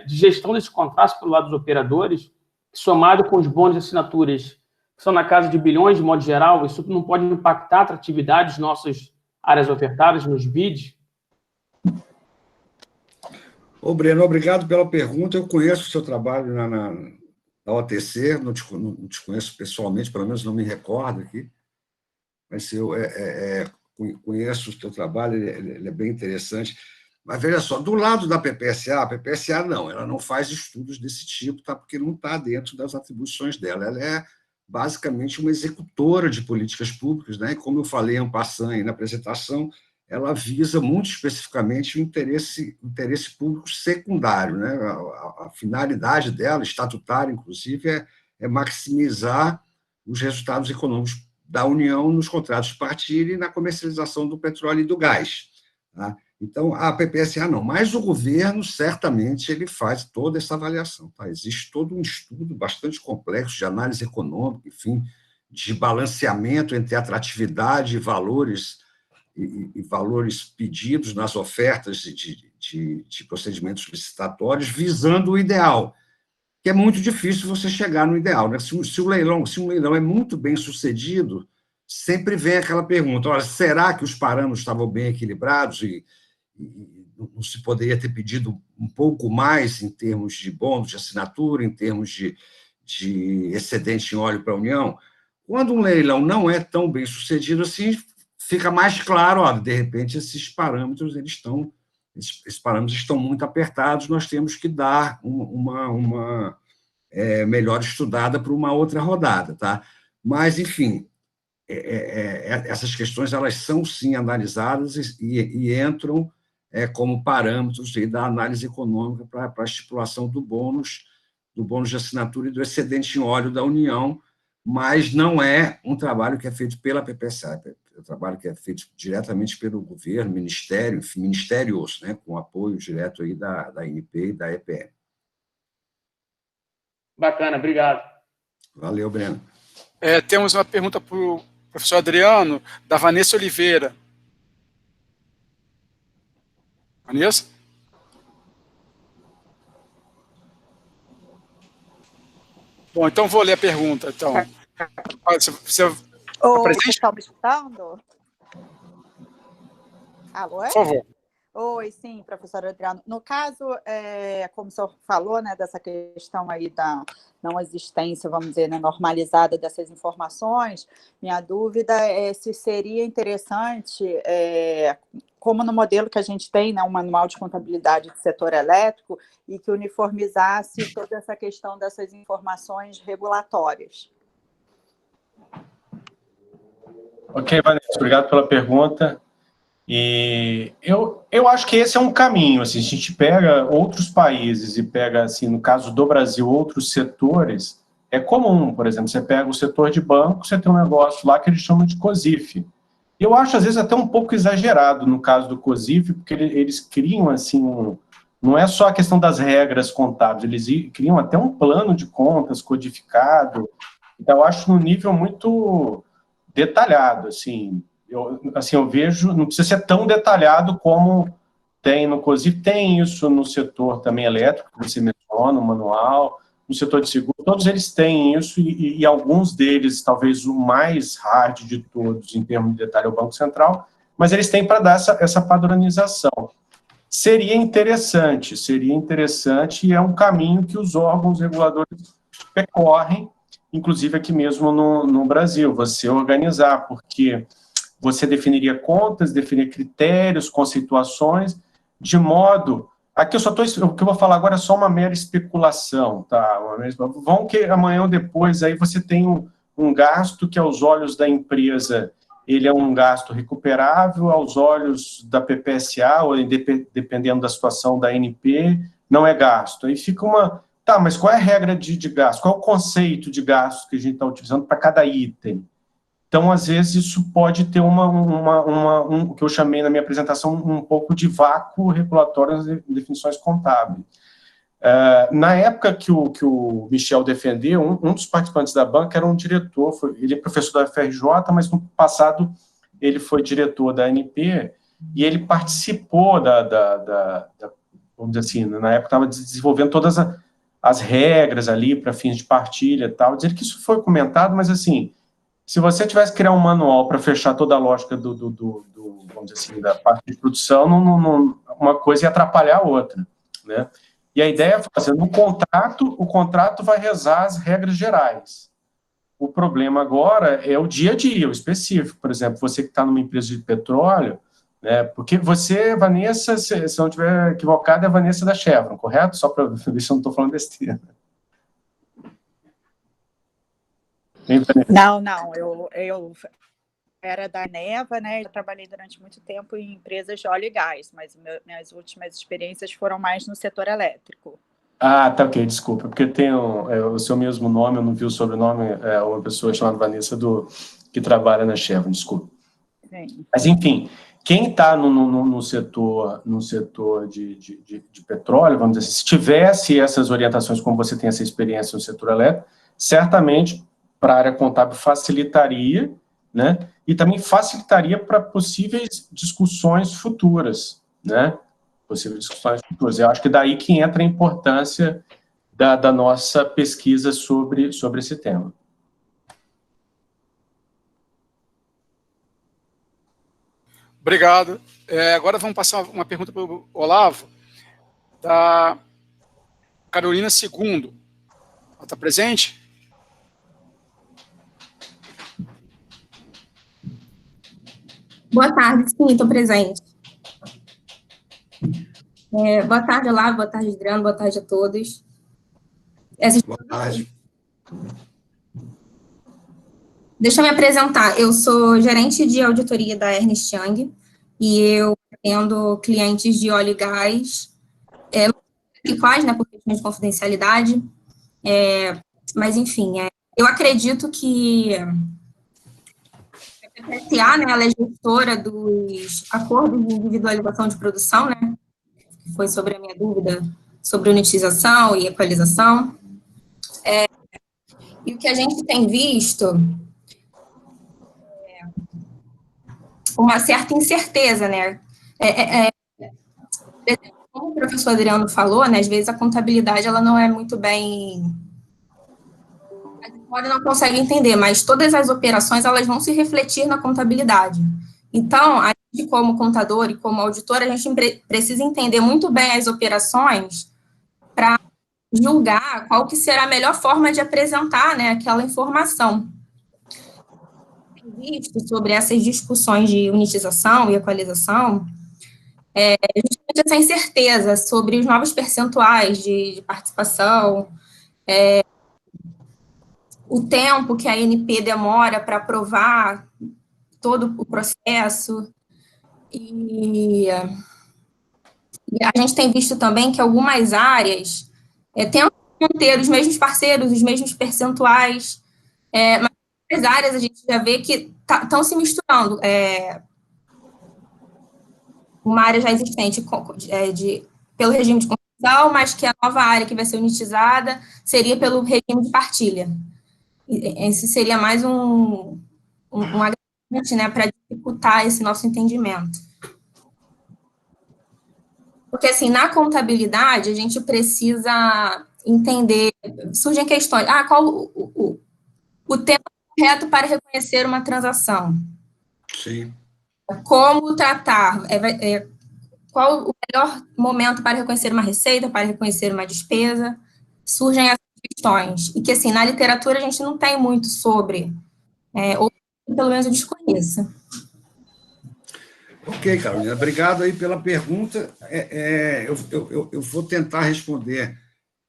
de gestão desses contratos pelo lado dos operadores, somado com os bônus de assinaturas, que são na casa de bilhões, de modo geral, isso não pode impactar a atratividade das nossas áreas ofertadas nos bids? Ô, Breno, obrigado pela pergunta. Eu conheço o seu trabalho na OTC, não te conheço pessoalmente, pelo menos não me recordo aqui, mas eu conheço o seu trabalho, ele é bem interessante. Mas, veja só, do lado da PPSA, a PPSA ela não faz estudos desse tipo, tá? Porque não está dentro das atribuições dela. Ela é, basicamente, uma executora de políticas públicas, né? E, como eu falei em passant aí na apresentação, ela visa, muito especificamente, o interesse público secundário, né? A finalidade dela, estatutária, inclusive, é maximizar os resultados econômicos da União nos contratos de partilha e na comercialização do petróleo e do gás, tá? Então, a PPSA não, mas o governo, certamente, ele faz toda essa avaliação. Tá? Existe todo um estudo bastante complexo de análise econômica, enfim, de balanceamento entre atratividade e valores pedidos nas ofertas de procedimentos licitatórios, visando o ideal, que é muito difícil você chegar no ideal, né? Se um leilão é muito bem sucedido, sempre vem aquela pergunta: olha, será que os parâmetros estavam bem equilibrados e não se poderia ter pedido um pouco mais em termos de bônus de assinatura, em termos de excedente em óleo para a União? Quando um leilão não é tão bem sucedido assim, fica mais claro, olha, de repente, esses parâmetros estão muito apertados, nós temos que dar uma melhor estudada para uma outra rodada, tá? Mas, enfim, essas questões, elas são, sim, analisadas e entram como parâmetros da análise econômica para a estipulação do bônus de assinatura e do excedente em óleo da União, mas não é um trabalho que é feito pela PPSA, é um trabalho que é feito diretamente pelo governo, ministérios, né, com apoio direto aí da ANP e da EPM. Bacana, obrigado. Valeu, Breno. Temos uma pergunta para o professor Adriano, da Vanessa Oliveira. Vanessa? Bom, então vou ler a pergunta. Então, você Ô, presente? pessoal, me escutando? Alô? Por favor. Oi, sim, professor Adriano. No caso, como o senhor falou, né, dessa questão aí da não existência, vamos dizer, né, normalizada dessas informações, minha dúvida é se seria interessante, como no modelo que a gente tem, né, um manual de contabilidade do setor elétrico, e que uniformizasse toda essa questão dessas informações regulatórias. Ok, Vanessa, obrigado pela pergunta. E eu acho que esse é um caminho, assim, a gente pega outros países e pega, assim, no caso do Brasil, outros setores, é comum, por exemplo, você pega o setor de banco, você tem um negócio lá que eles chamam de COSIF. Eu acho, às vezes, até um pouco exagerado no caso do COSIF, porque eles criam, assim, não é só a questão das regras contábeis, eles criam até um plano de contas codificado, então eu acho num nível muito detalhado, assim, eu vejo, não precisa ser tão detalhado como tem no COSIF, tem isso no setor também elétrico, que você menciona, no manual, no setor de seguro, todos eles têm isso, e alguns deles, talvez o mais hard de todos, em termos de detalhe, é o Banco Central, mas eles têm para dar essa padronização. Seria interessante, e é um caminho que os órgãos reguladores percorrem, inclusive aqui mesmo no Brasil, você organizar, porque você definiria contas, definir critérios, conceituações, de modo... Aqui o que eu vou falar agora é só uma mera especulação, tá? Vão que amanhã ou depois aí você tem um gasto que aos olhos da empresa ele é um gasto recuperável, aos olhos da PPSA, ou dependendo da situação da ANP, não é gasto. Aí fica uma... Tá, mas qual é a regra de gasto? Qual é o conceito de gasto que a gente está utilizando para cada item? Então, às vezes, isso pode ter o que eu chamei na minha apresentação, um pouco de vácuo regulatório nas definições contábeis. Na época que o Michel defendeu, um dos participantes da banca era um diretor, ele é professor da FRJ, mas no passado ele foi diretor da ANP, e ele participou vamos dizer assim, na época estava desenvolvendo todas as regras ali para fins de partilha e tal, dizer que isso foi comentado, mas assim, se você tivesse que criar um manual para fechar toda a lógica vamos dizer assim, da parte de produção, uma coisa ia atrapalhar a outra, né? E a ideia é fazer, o contrato vai rezar as regras gerais. O problema agora é o dia a dia, o específico. Por exemplo, você que está numa empresa de petróleo, né, porque você, Vanessa, se eu não estiver equivocado, é a Vanessa da Chevron, correto? Só para ver se eu não estou falando besteira. Não, eu era da Neva, né? Eu trabalhei durante muito tempo em empresas de óleo e gás, mas minhas últimas experiências foram mais no setor elétrico. Ah, tá, ok, desculpa, porque tem o seu mesmo nome, eu não vi o sobrenome, uma pessoa chamada Vanessa que trabalha na Chevron, desculpa. Sim. Mas, enfim, quem está no setor de petróleo, vamos dizer assim, se tivesse essas orientações, como você tem essa experiência no setor elétrico, certamente para a área contábil facilitaria, né? E também facilitaria para possíveis discussões futuras, né? Possíveis discussões futuras. Eu acho que daí que entra a importância da nossa pesquisa sobre esse tema. Obrigado. Agora vamos passar uma pergunta para o Olavo, da Carolina II. Ela está presente? Boa tarde, sim, estou presente. Boa tarde, Olavo, boa tarde, Adriano, boa tarde a todos. Boa tarde. Deixa eu me apresentar, eu sou gerente de auditoria da Ernst Young e eu atendo clientes de óleo e gás, que faz, né, por questões de confidencialidade, mas, enfim, eu acredito que a PPSA, né, ela é gestora dos acordos de individualização de produção, né, que foi sobre a minha dúvida sobre unitização e equalização. E o que a gente tem visto uma certa incerteza, né? Como o professor Adriano falou, né, às vezes a contabilidade ela não é muito bem... A gente não consegue entender, mas todas as operações elas vão se refletir na contabilidade. Então, a como contador e como auditor, a gente precisa entender muito bem as operações para julgar qual que será a melhor forma de apresentar, né, aquela informação. Visto sobre essas discussões de unitização e equalização, justamente essa incerteza sobre os novos percentuais de participação, o tempo que a ANP demora para aprovar todo o processo, e a gente tem visto também que algumas áreas tentam manter os mesmos parceiros, os mesmos percentuais, mas as áreas a gente já vê que estão se misturando. Uma área já existente pelo regime de concessão, mas que a nova área que vai ser unitizada seria pelo regime de partilha. Esse seria mais um agravante, né, para dificultar esse nosso entendimento. Porque, assim, na contabilidade, a gente precisa entender, surgem questões, qual o tempo correto para reconhecer uma transação? Sim. Como tratar, qual o melhor momento para reconhecer uma receita, para reconhecer uma despesa? Surgem essas questões, e que, assim, na literatura a gente não tem muito sobre, ou pelo menos eu desconheço. Ok, Carolina, obrigado aí pela pergunta. Eu vou tentar responder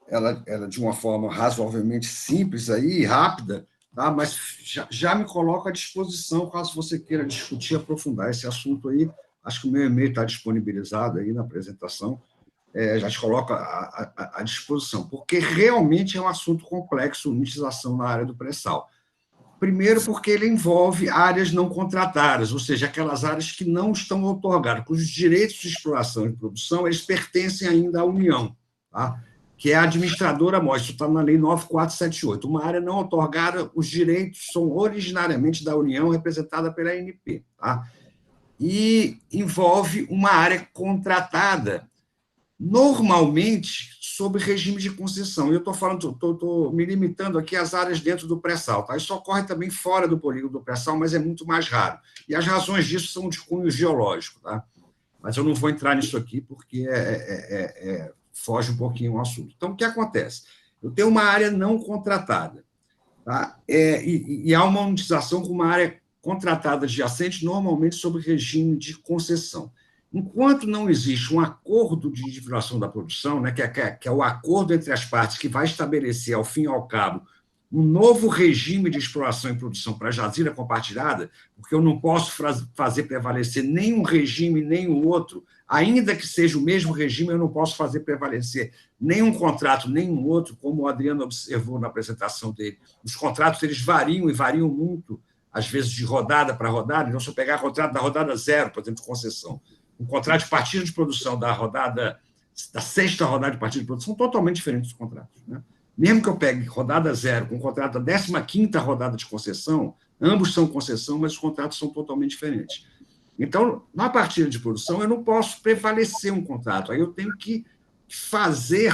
ela de uma forma razoavelmente simples aí, rápida, tá? Mas já me coloco à disposição caso você queira discutir, aprofundar esse assunto aí. Acho que o meu e-mail está disponibilizado aí na apresentação. Já te coloco à disposição, porque realmente é um assunto complexo, unitização na área do pré-sal. Primeiro, porque ele envolve áreas não contratadas, ou seja, aquelas áreas que não estão outorgadas, cujos direitos de exploração e produção eles pertencem ainda à União, tá? Que é a administradora maior, isso está na Lei 9478. Uma área não outorgada, os direitos são originariamente da União, representada pela ANP. Tá? E envolve uma área contratada, normalmente sob regime de concessão. Eu estou me limitando aqui às áreas dentro do pré-sal. Tá? Isso ocorre também fora do polígono do pré-sal, mas é muito mais raro. E as razões disso são de cunho geológico. Tá? Mas eu não vou entrar nisso aqui, porque foge um pouquinho o assunto. Então, o que acontece? Eu tenho uma área não contratada, tá? E há uma unitização com uma área contratada adjacente, normalmente sob regime de concessão. Enquanto não existe um acordo de individuação da produção, né, que é o acordo entre as partes que vai estabelecer, ao fim e ao cabo, um novo regime de exploração e produção para a jazida compartilhada, porque eu não posso fazer prevalecer nem um regime nem o outro, ainda que seja o mesmo regime, eu não posso fazer prevalecer nem um contrato nem um outro, como o Adriano observou na apresentação dele. Os contratos eles variam e variam muito, às vezes de rodada para rodada. Então, se eu pegar o contrato da rodada 0, por exemplo, de concessão, o contrato de partida de produção da sexta rodada de partida de produção, são totalmente diferentes dos contratos, né? Mesmo que eu pegue rodada 0 com o contrato da 15ª rodada de concessão, ambos são concessão, mas os contratos são totalmente diferentes. Então, na partida de produção, eu não posso prevalecer um contrato, aí eu tenho que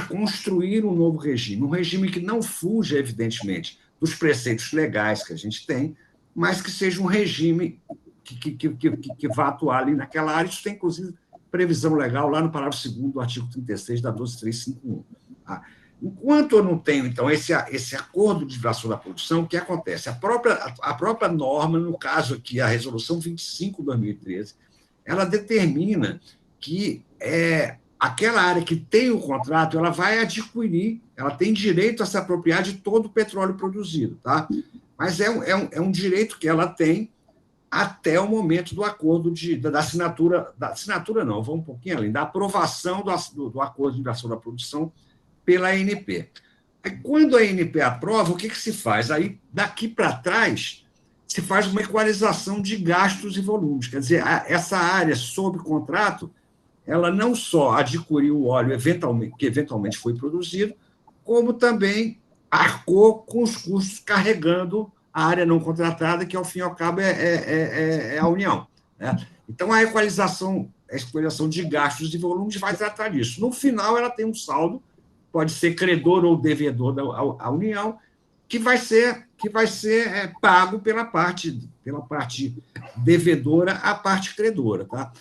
construir um novo regime, um regime que não fuja, evidentemente, dos preceitos legais que a gente tem, mas que seja um regime que vá atuar ali naquela área. Isso tem, inclusive, previsão legal lá no parágrafo 2º do artigo 36 da 12351. Tá? Enquanto eu não tenho, então, esse acordo de divulgação da produção, o que acontece? A própria norma, no caso aqui, a Resolução 25 de 2013, ela determina que aquela área que tem o contrato, ela vai adquirir, ela tem direito a se apropriar de todo o petróleo produzido, tá? Mas é um direito que ela tem até o momento do acordo da assinatura não, vamos um pouquinho além, da aprovação do acordo de divulgação da produção pela ANP. Aí, quando a ANP aprova, o que se faz? Aí, daqui para trás, se faz uma equalização de gastos e volumes. Quer dizer, essa área sob contrato, ela não só adquiriu o óleo que eventualmente foi produzido, como também arcou com os custos carregando a área não contratada, que, ao fim e ao cabo, é a União. Né? Então, a equalização de gastos e volumes vai tratar disso. No final, ela tem um saldo, pode ser credor ou devedor à União, que vai ser pago pela parte devedora à parte credora. Tá?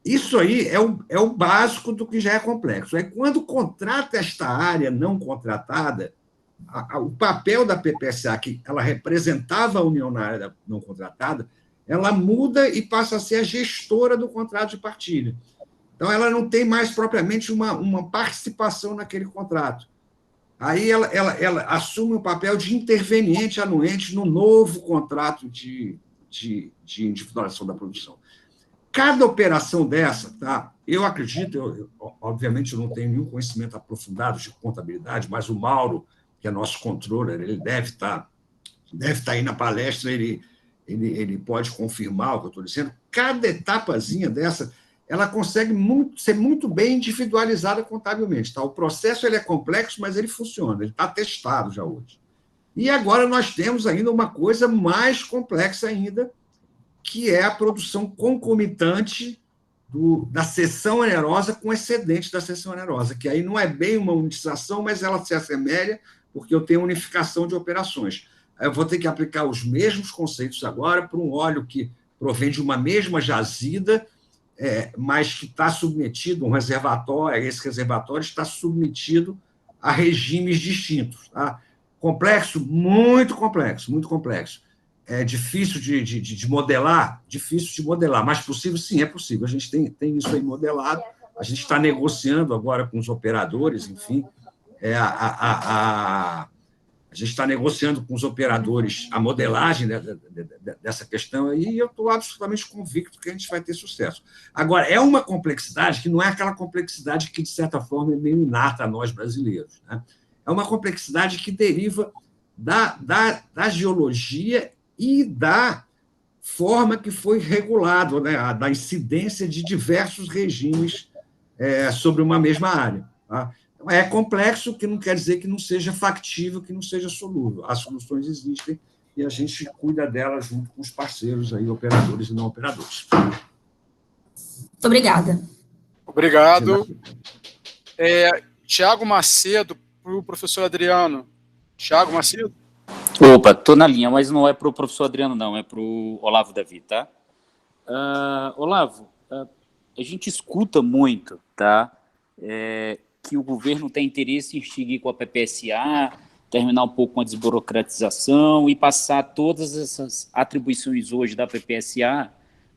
Isso aí é o básico do que já é complexo. Aí, quando contrata esta área não contratada, o papel da PPSA, que ela representava a União na área não contratada, ela muda e passa a ser a gestora do contrato de partilha. Então, ela não tem mais propriamente uma participação naquele contrato. Aí ela assume o papel de interveniente anuente no novo contrato de individualização da produção. Cada operação dessa, tá? Eu acredito, obviamente eu não tenho nenhum conhecimento aprofundado de contabilidade, mas o Mauro, que é nosso controller, ele deve estar aí na palestra, ele pode confirmar o que eu estou dizendo. Cada etapazinha dessa, ela consegue ser muito bem individualizada contabilmente. Tá? O processo ele é complexo, mas ele funciona, ele está testado já hoje. E agora nós temos ainda uma coisa mais complexa ainda, que é a produção concomitante da seção onerosa com excedente da seção onerosa, que aí não é bem uma unitização, mas ela se assemelha, porque eu tenho unificação de operações. Aí eu vou ter que aplicar os mesmos conceitos agora para um óleo que provém de uma mesma jazida, mas que está submetido, um reservatório, esse reservatório está submetido a regimes distintos. Tá? Complexo, muito complexo, muito complexo. É difícil de modelar? Difícil de modelar, mas possível? Sim, é possível. A gente tem isso aí modelado, a gente está negociando agora com os operadores, enfim, a gente está negociando com os operadores a modelagem dessa questão aí, e eu estou absolutamente convicto que a gente vai ter sucesso. Agora, é uma complexidade que não é aquela complexidade que, de certa forma, é meio inata a nós brasileiros. Né? É uma complexidade que deriva da geologia e da forma que foi regulado, né? Da incidência de diversos regimes sobre uma mesma área. Tá? É complexo, que não quer dizer que não seja factível, que não seja solúvel. As soluções existem e a gente cuida delas junto com os parceiros, aí, operadores e não operadores. Muito obrigada. Obrigado. Tiago Macedo, para o professor Adriano. Tiago Macedo? Opa, estou na linha, mas não é para o professor Adriano, não, é para o Olavo Davi, tá? Olavo, a gente escuta muito, tá? Que o governo tem interesse em extinguir com a PPSA, terminar um pouco com a desburocratização e passar todas essas atribuições hoje da PPSA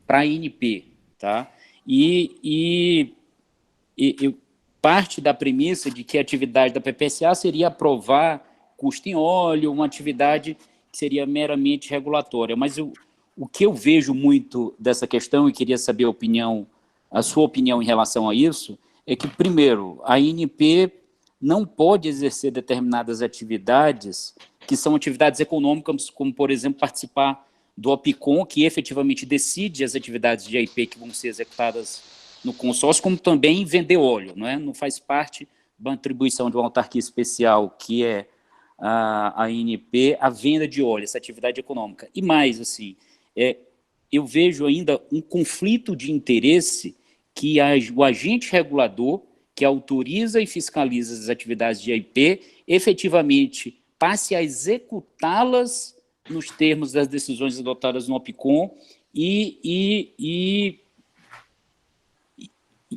para a INP, tá? E parte da premissa de que a atividade da PPSA seria aprovar custo em óleo, uma atividade que seria meramente regulatória. Mas o que eu vejo muito dessa questão, e queria saber a sua opinião em relação a isso, é que, primeiro, a INP não pode exercer determinadas atividades que são atividades econômicas, como, por exemplo, participar do OPCOM, que efetivamente decide as atividades de AIP que vão ser executadas no consórcio, como também vender óleo. Não faz parte da atribuição de uma autarquia especial, que é a INP, a venda de óleo, essa atividade econômica. E mais, assim, eu vejo ainda um conflito de interesse que o agente regulador, que autoriza e fiscaliza as atividades de AIP, efetivamente passe a executá-las nos termos das decisões adotadas no OPCOM e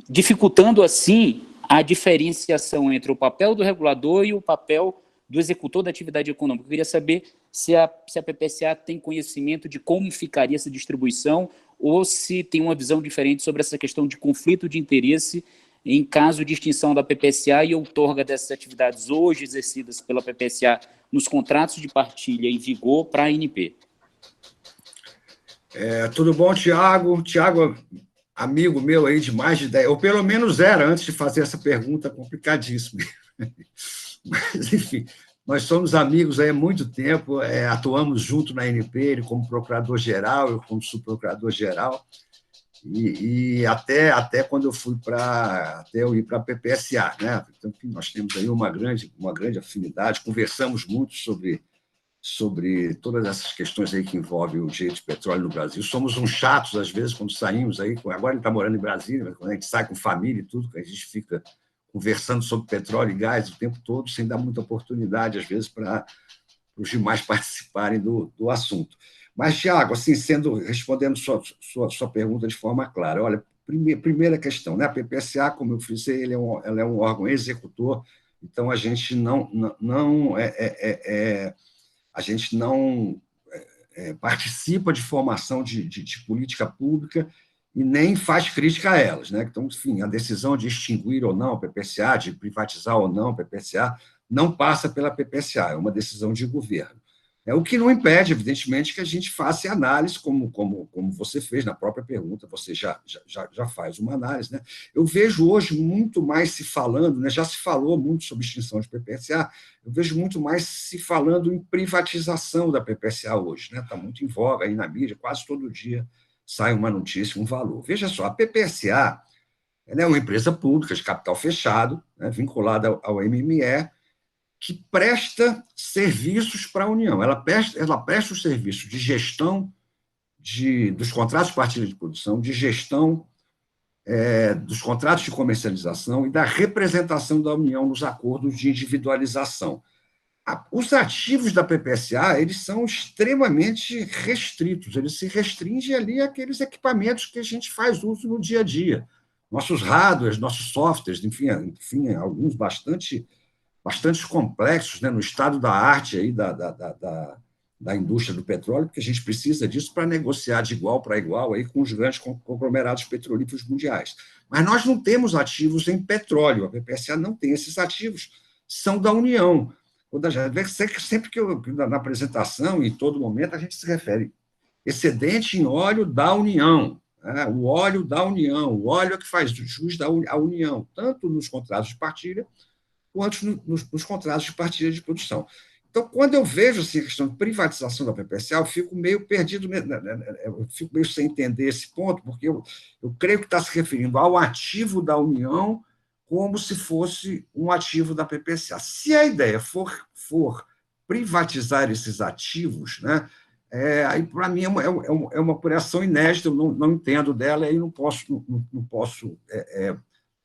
dificultando, assim, a diferenciação entre o papel do regulador e o papel do executor da atividade econômica. Eu queria saber se a PPSA tem conhecimento de como ficaria essa distribuição ou se tem uma visão diferente sobre essa questão de conflito de interesse em caso de extinção da PPSA e outorga dessas atividades hoje exercidas pela PPSA nos contratos de partilha em vigor para a ANP. Tudo bom, Tiago? Tiago, amigo meu aí de mais de 10, ou pelo menos era antes de fazer essa pergunta complicadíssima. Mas, enfim, nós somos amigos aí há muito tempo, atuamos junto na ANP, ele como procurador-geral, eu como subprocurador-geral, e até quando eu fui até eu ir para a PPSA, né? Então, nós temos aí uma grande afinidade, conversamos muito sobre todas essas questões aí que envolvem o direito de petróleo no Brasil. Somos uns chatos, às vezes, quando saímos aí, agora ele está morando em Brasília, mas quando a gente sai com família e tudo, a gente fica conversando sobre petróleo e gás o tempo todo, sem dar muita oportunidade, às vezes, para os demais participarem do assunto. Mas, Tiago, assim, respondendo sua pergunta de forma clara, olha, primeira questão, né? A PPSA, como eu frisei, ela é um órgão executor, então a gente não participa de formação de política pública e nem faz crítica a elas, né? Então, enfim, a decisão de extinguir ou não a PPSA, de privatizar ou não a PPSA, não passa pela PPSA, é uma decisão de governo. O que não impede, evidentemente, que a gente faça análise, como você fez na própria pergunta, você já faz uma análise, né? Eu vejo hoje muito mais se falando, né? Já se falou muito sobre extinção de PPSA, eu vejo muito mais se falando em privatização da PPSA hoje, né? Está muito em voga aí na mídia, quase todo dia sai uma notícia, um valor. Veja só, a PPSA ela é uma empresa pública de capital fechado, né? Vinculada ao MME, que presta serviços para a União. Ela presta os serviços de gestão dos contratos de partilha de produção, de gestão dos contratos de comercialização e da representação da União nos acordos de individualização. Os ativos da PPSA eles são extremamente restritos, eles se restringem ali àqueles equipamentos que a gente faz uso no dia a dia. Nossos hardwares, nossos softwares, enfim alguns bastante complexos, né, no estado da arte aí da indústria do petróleo, porque a gente precisa disso para negociar de igual para igual aí com os grandes conglomerados petrolíferos mundiais. Mas nós não temos ativos em petróleo, a PPSA não tem esses ativos, são da União. Sempre que na apresentação, em todo momento, a gente se refere excedente em óleo da União, né, o óleo da União, o óleo é que faz jus à União, tanto nos contratos de partilha, quanto nos contratos de partilha de produção. Então, quando eu vejo assim, a questão de privatização da PPSA, eu fico meio perdido, eu fico meio sem entender esse ponto, porque eu creio que está se referindo ao ativo da União como se fosse um ativo da PPSA. Se a ideia for privatizar esses ativos, né, aí, para mim, é uma operação inédita, eu não entendo dela, e não posso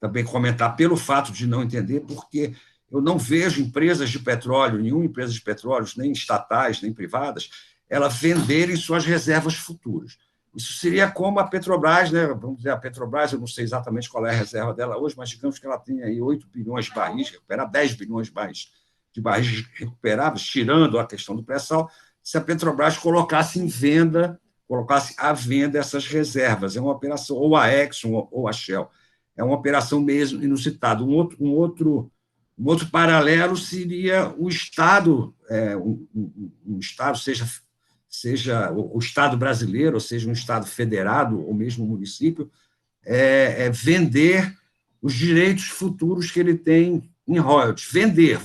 também comentar pelo fato de não entender, porque eu não vejo empresas de petróleo, nenhuma empresa de petróleo, nem estatais, nem privadas, ela venderem suas reservas futuras. Isso seria como a Petrobras, né? Vamos dizer, a Petrobras, eu não sei exatamente qual é a reserva dela hoje, mas digamos que ela tem aí 8 bilhões de barris, recuperar 10 bilhões de barris recuperáveis, tirando a questão do pré-sal, se a Petrobras colocasse à venda essas reservas. É uma operação, ou a Exxon ou a Shell. É uma operação mesmo inusitada. Um outro paralelo seria o Estado, um Estado, seja o Estado brasileiro, ou seja, um Estado federado, ou mesmo um município, vender os direitos futuros que ele tem em royalties. Vender,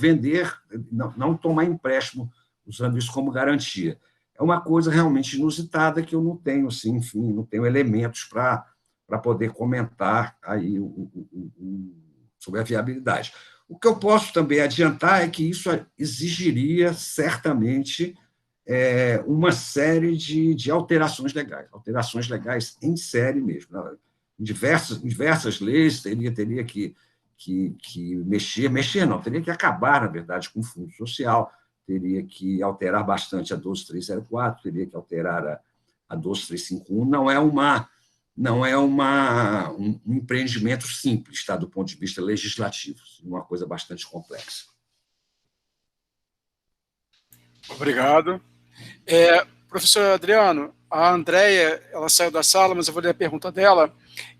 não tomar empréstimo, usando isso como garantia. É uma coisa realmente inusitada que eu não tenho, assim, enfim, não tenho elementos para poder comentar aí sobre a viabilidade. O que eu posso também adiantar é que isso exigiria, certamente, uma série de alterações legais em série mesmo. Em diversas leis, teria que teria que acabar, na verdade, com o Fundo Social, teria que alterar bastante a 12304, teria que alterar a 12351, não é um empreendimento simples, tá, do ponto de vista legislativo, uma coisa bastante complexa. Obrigado. Professor Adriano, a Andréia, ela saiu da sala, mas eu vou ler a pergunta dela.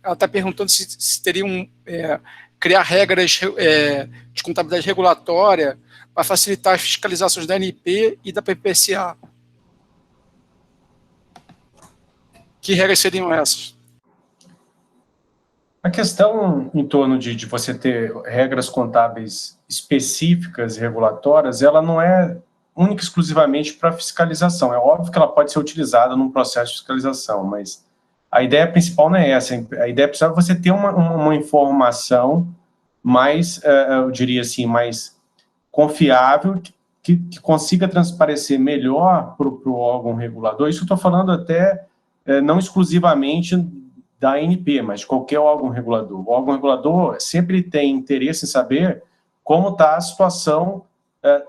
Ela está perguntando se teriam criar regras de contabilidade regulatória para facilitar as fiscalizações da ANP e da PPSA. Que regras seriam essas? A questão em torno de você ter regras contábeis específicas e regulatórias, ela não é única e exclusivamente para fiscalização. É óbvio que ela pode ser utilizada num processo de fiscalização, mas a ideia principal não é essa. A ideia principal é você ter uma informação mais, eu diria assim, mais confiável, que consiga transparecer melhor para o órgão regulador. Isso eu estou falando até não exclusivamente da ANP, mas de qualquer órgão regulador. O órgão regulador sempre tem interesse em saber como está a situação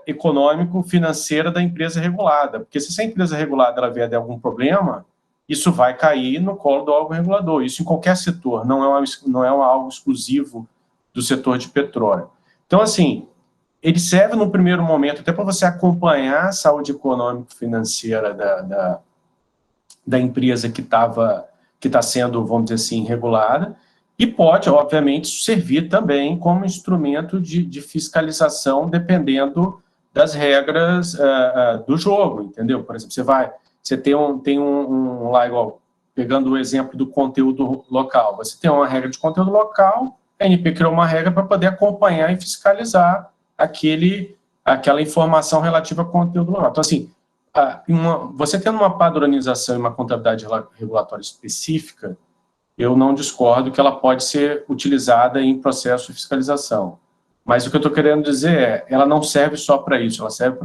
econômico-financeira da empresa regulada, porque se essa empresa regulada ela vier de algum problema, isso vai cair no colo do órgão regulador, isso em qualquer setor, não é algo exclusivo do setor de petróleo. Então, assim, ele serve no primeiro momento até para você acompanhar a saúde econômico-financeira da empresa que está sendo, vamos dizer assim, regulada, e pode, obviamente, servir também como instrumento de fiscalização, dependendo das regras do jogo, entendeu? Por exemplo, você tem um lá, igual, pegando o exemplo do conteúdo local, você tem uma regra de conteúdo local, a ANP criou uma regra para poder acompanhar e fiscalizar aquela informação relativa ao conteúdo local. Então, assim, você tendo uma padronização e uma contabilidade regulatória específica, eu não discordo que ela pode ser utilizada em processo de fiscalização. Mas o que eu estou querendo dizer ela não serve só para isso, ela serve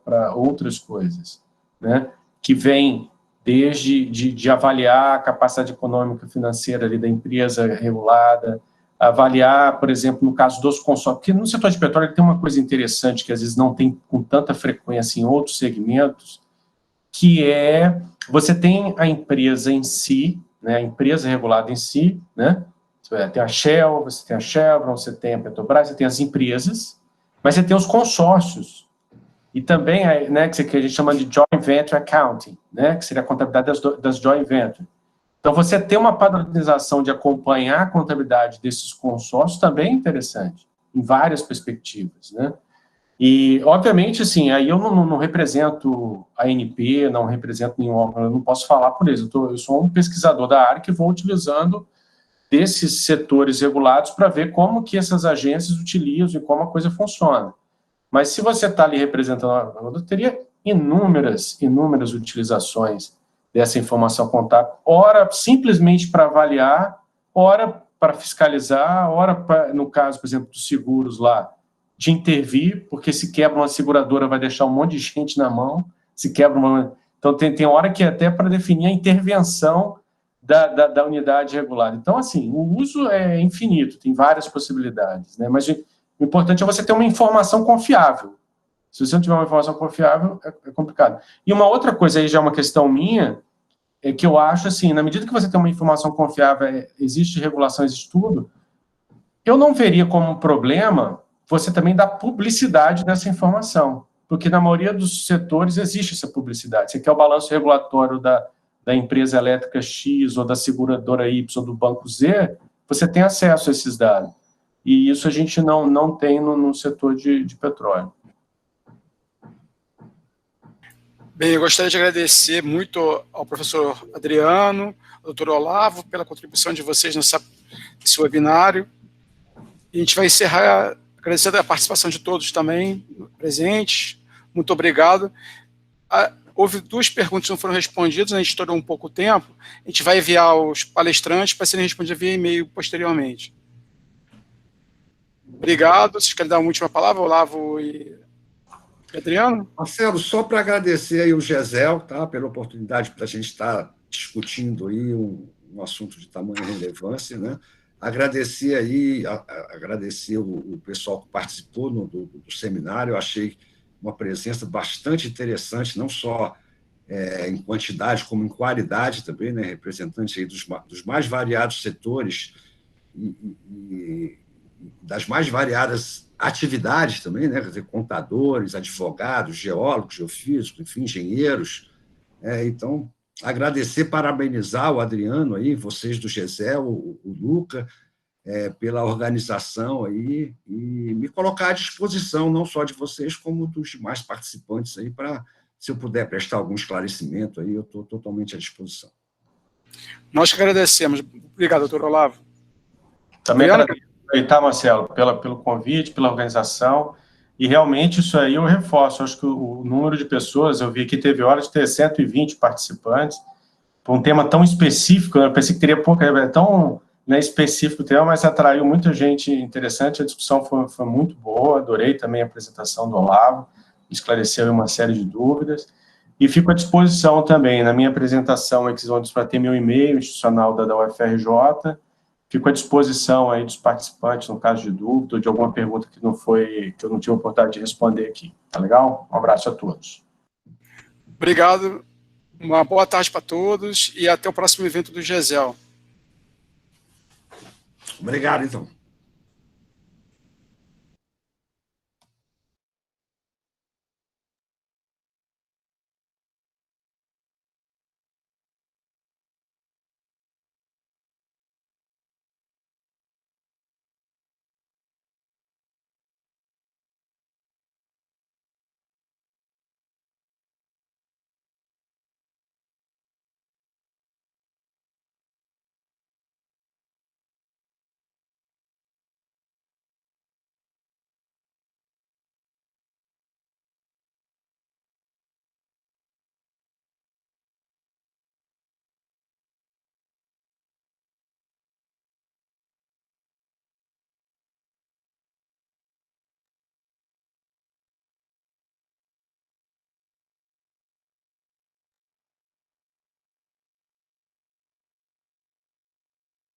para outras coisas, né? Que vem desde de avaliar a capacidade econômica e financeira ali da empresa regulada, avaliar, por exemplo, no caso dos consórcios, porque no setor de petróleo tem uma coisa interessante que às vezes não tem com tanta frequência em outros segmentos, que você tem a empresa em si, né, a empresa regulada em si, né, você tem a Shell, você tem a Chevron, você tem a Petrobras, você tem as empresas, mas você tem os consórcios, e também, né, que a gente chama de Joint Venture Accounting, né, que seria a contabilidade das Joint Venture. Então, você ter uma padronização de acompanhar a contabilidade desses consórcios também é interessante, em várias perspectivas, né? E, obviamente, assim, aí eu não represento a ANP, não represento nenhum órgão, eu não posso falar por eles. Eu sou um pesquisador da área que vou utilizando desses setores regulados para ver como que essas agências utilizam e como a coisa funciona. Mas se você está ali representando, eu teria inúmeras utilizações dessa informação contábil, ora simplesmente para avaliar, ora para fiscalizar, ora, no caso, por exemplo, dos seguros lá, de intervir, porque se quebra uma seguradora vai deixar um monte de gente na mão, se quebra uma... Então, tem hora que é até para definir a intervenção da unidade regulada. Então, assim, o uso é infinito, tem várias possibilidades, né? Mas o importante é você ter uma informação confiável. Se você não tiver uma informação confiável, é complicado. E uma outra coisa aí, já é uma questão minha, é que eu acho, assim, na medida que você tem uma informação confiável, existe regulação, existe tudo, eu não veria como um problema você também dar publicidade dessa informação, porque na maioria dos setores existe essa publicidade. Você quer o balanço regulatório da empresa elétrica X ou da seguradora Y do banco Z, você tem acesso a esses dados. E isso a gente não tem no setor de petróleo. Bem, eu gostaria de agradecer muito ao professor Adriano, ao doutor Olavo, pela contribuição de vocês nesse webinário. E a gente vai encerrar agradecendo a participação de todos também presentes. Muito obrigado. Houve 2 perguntas que não foram respondidas, a gente estourou um pouco o tempo. A gente vai enviar aos palestrantes para serem respondidas via e-mail posteriormente. Obrigado. Vocês querem dar uma última palavra, Olavo e Adriano? Marcelo, só para agradecer aí o Gesel, tá, pela oportunidade para a gente estar discutindo aí um assunto de tamanha relevância, né? Agradecer aí, agradecer o pessoal que participou do seminário, eu achei uma presença bastante interessante, não só em quantidade, como em qualidade também, né? Representantes aí dos mais variados setores e das mais variadas atividades também, né? Quer dizer, contadores, advogados, geólogos, geofísicos, enfim, engenheiros. Então, agradecer, parabenizar o Adriano aí, vocês do GESEL, o Luca, pela organização aí, e me colocar à disposição, não só de vocês, como dos demais participantes aí, para, se eu puder prestar algum esclarecimento aí, eu estou totalmente à disposição. Nós que agradecemos. Obrigado, doutor Olavo. Também agradeço, tá, Marcelo, pelo convite, pela organização, e realmente isso aí eu reforço, acho que o número de pessoas, eu vi que teve hora de ter 120 participantes, para um tema tão específico, eu pensei que teria pouca, tão específico o tema, mas atraiu muita gente interessante, a discussão foi muito boa, adorei também a apresentação do Olavo, esclareceu uma série de dúvidas, e fico à disposição também, na minha apresentação, que vocês vão ter meu e-mail institucional da UFRJ, Fico à disposição aí dos participantes, no caso de dúvida, ou de alguma pergunta que eu não tive a oportunidade de responder aqui. Tá legal? Um abraço a todos. Obrigado. Uma boa tarde para todos e até o próximo evento do GESEL. Obrigado, então.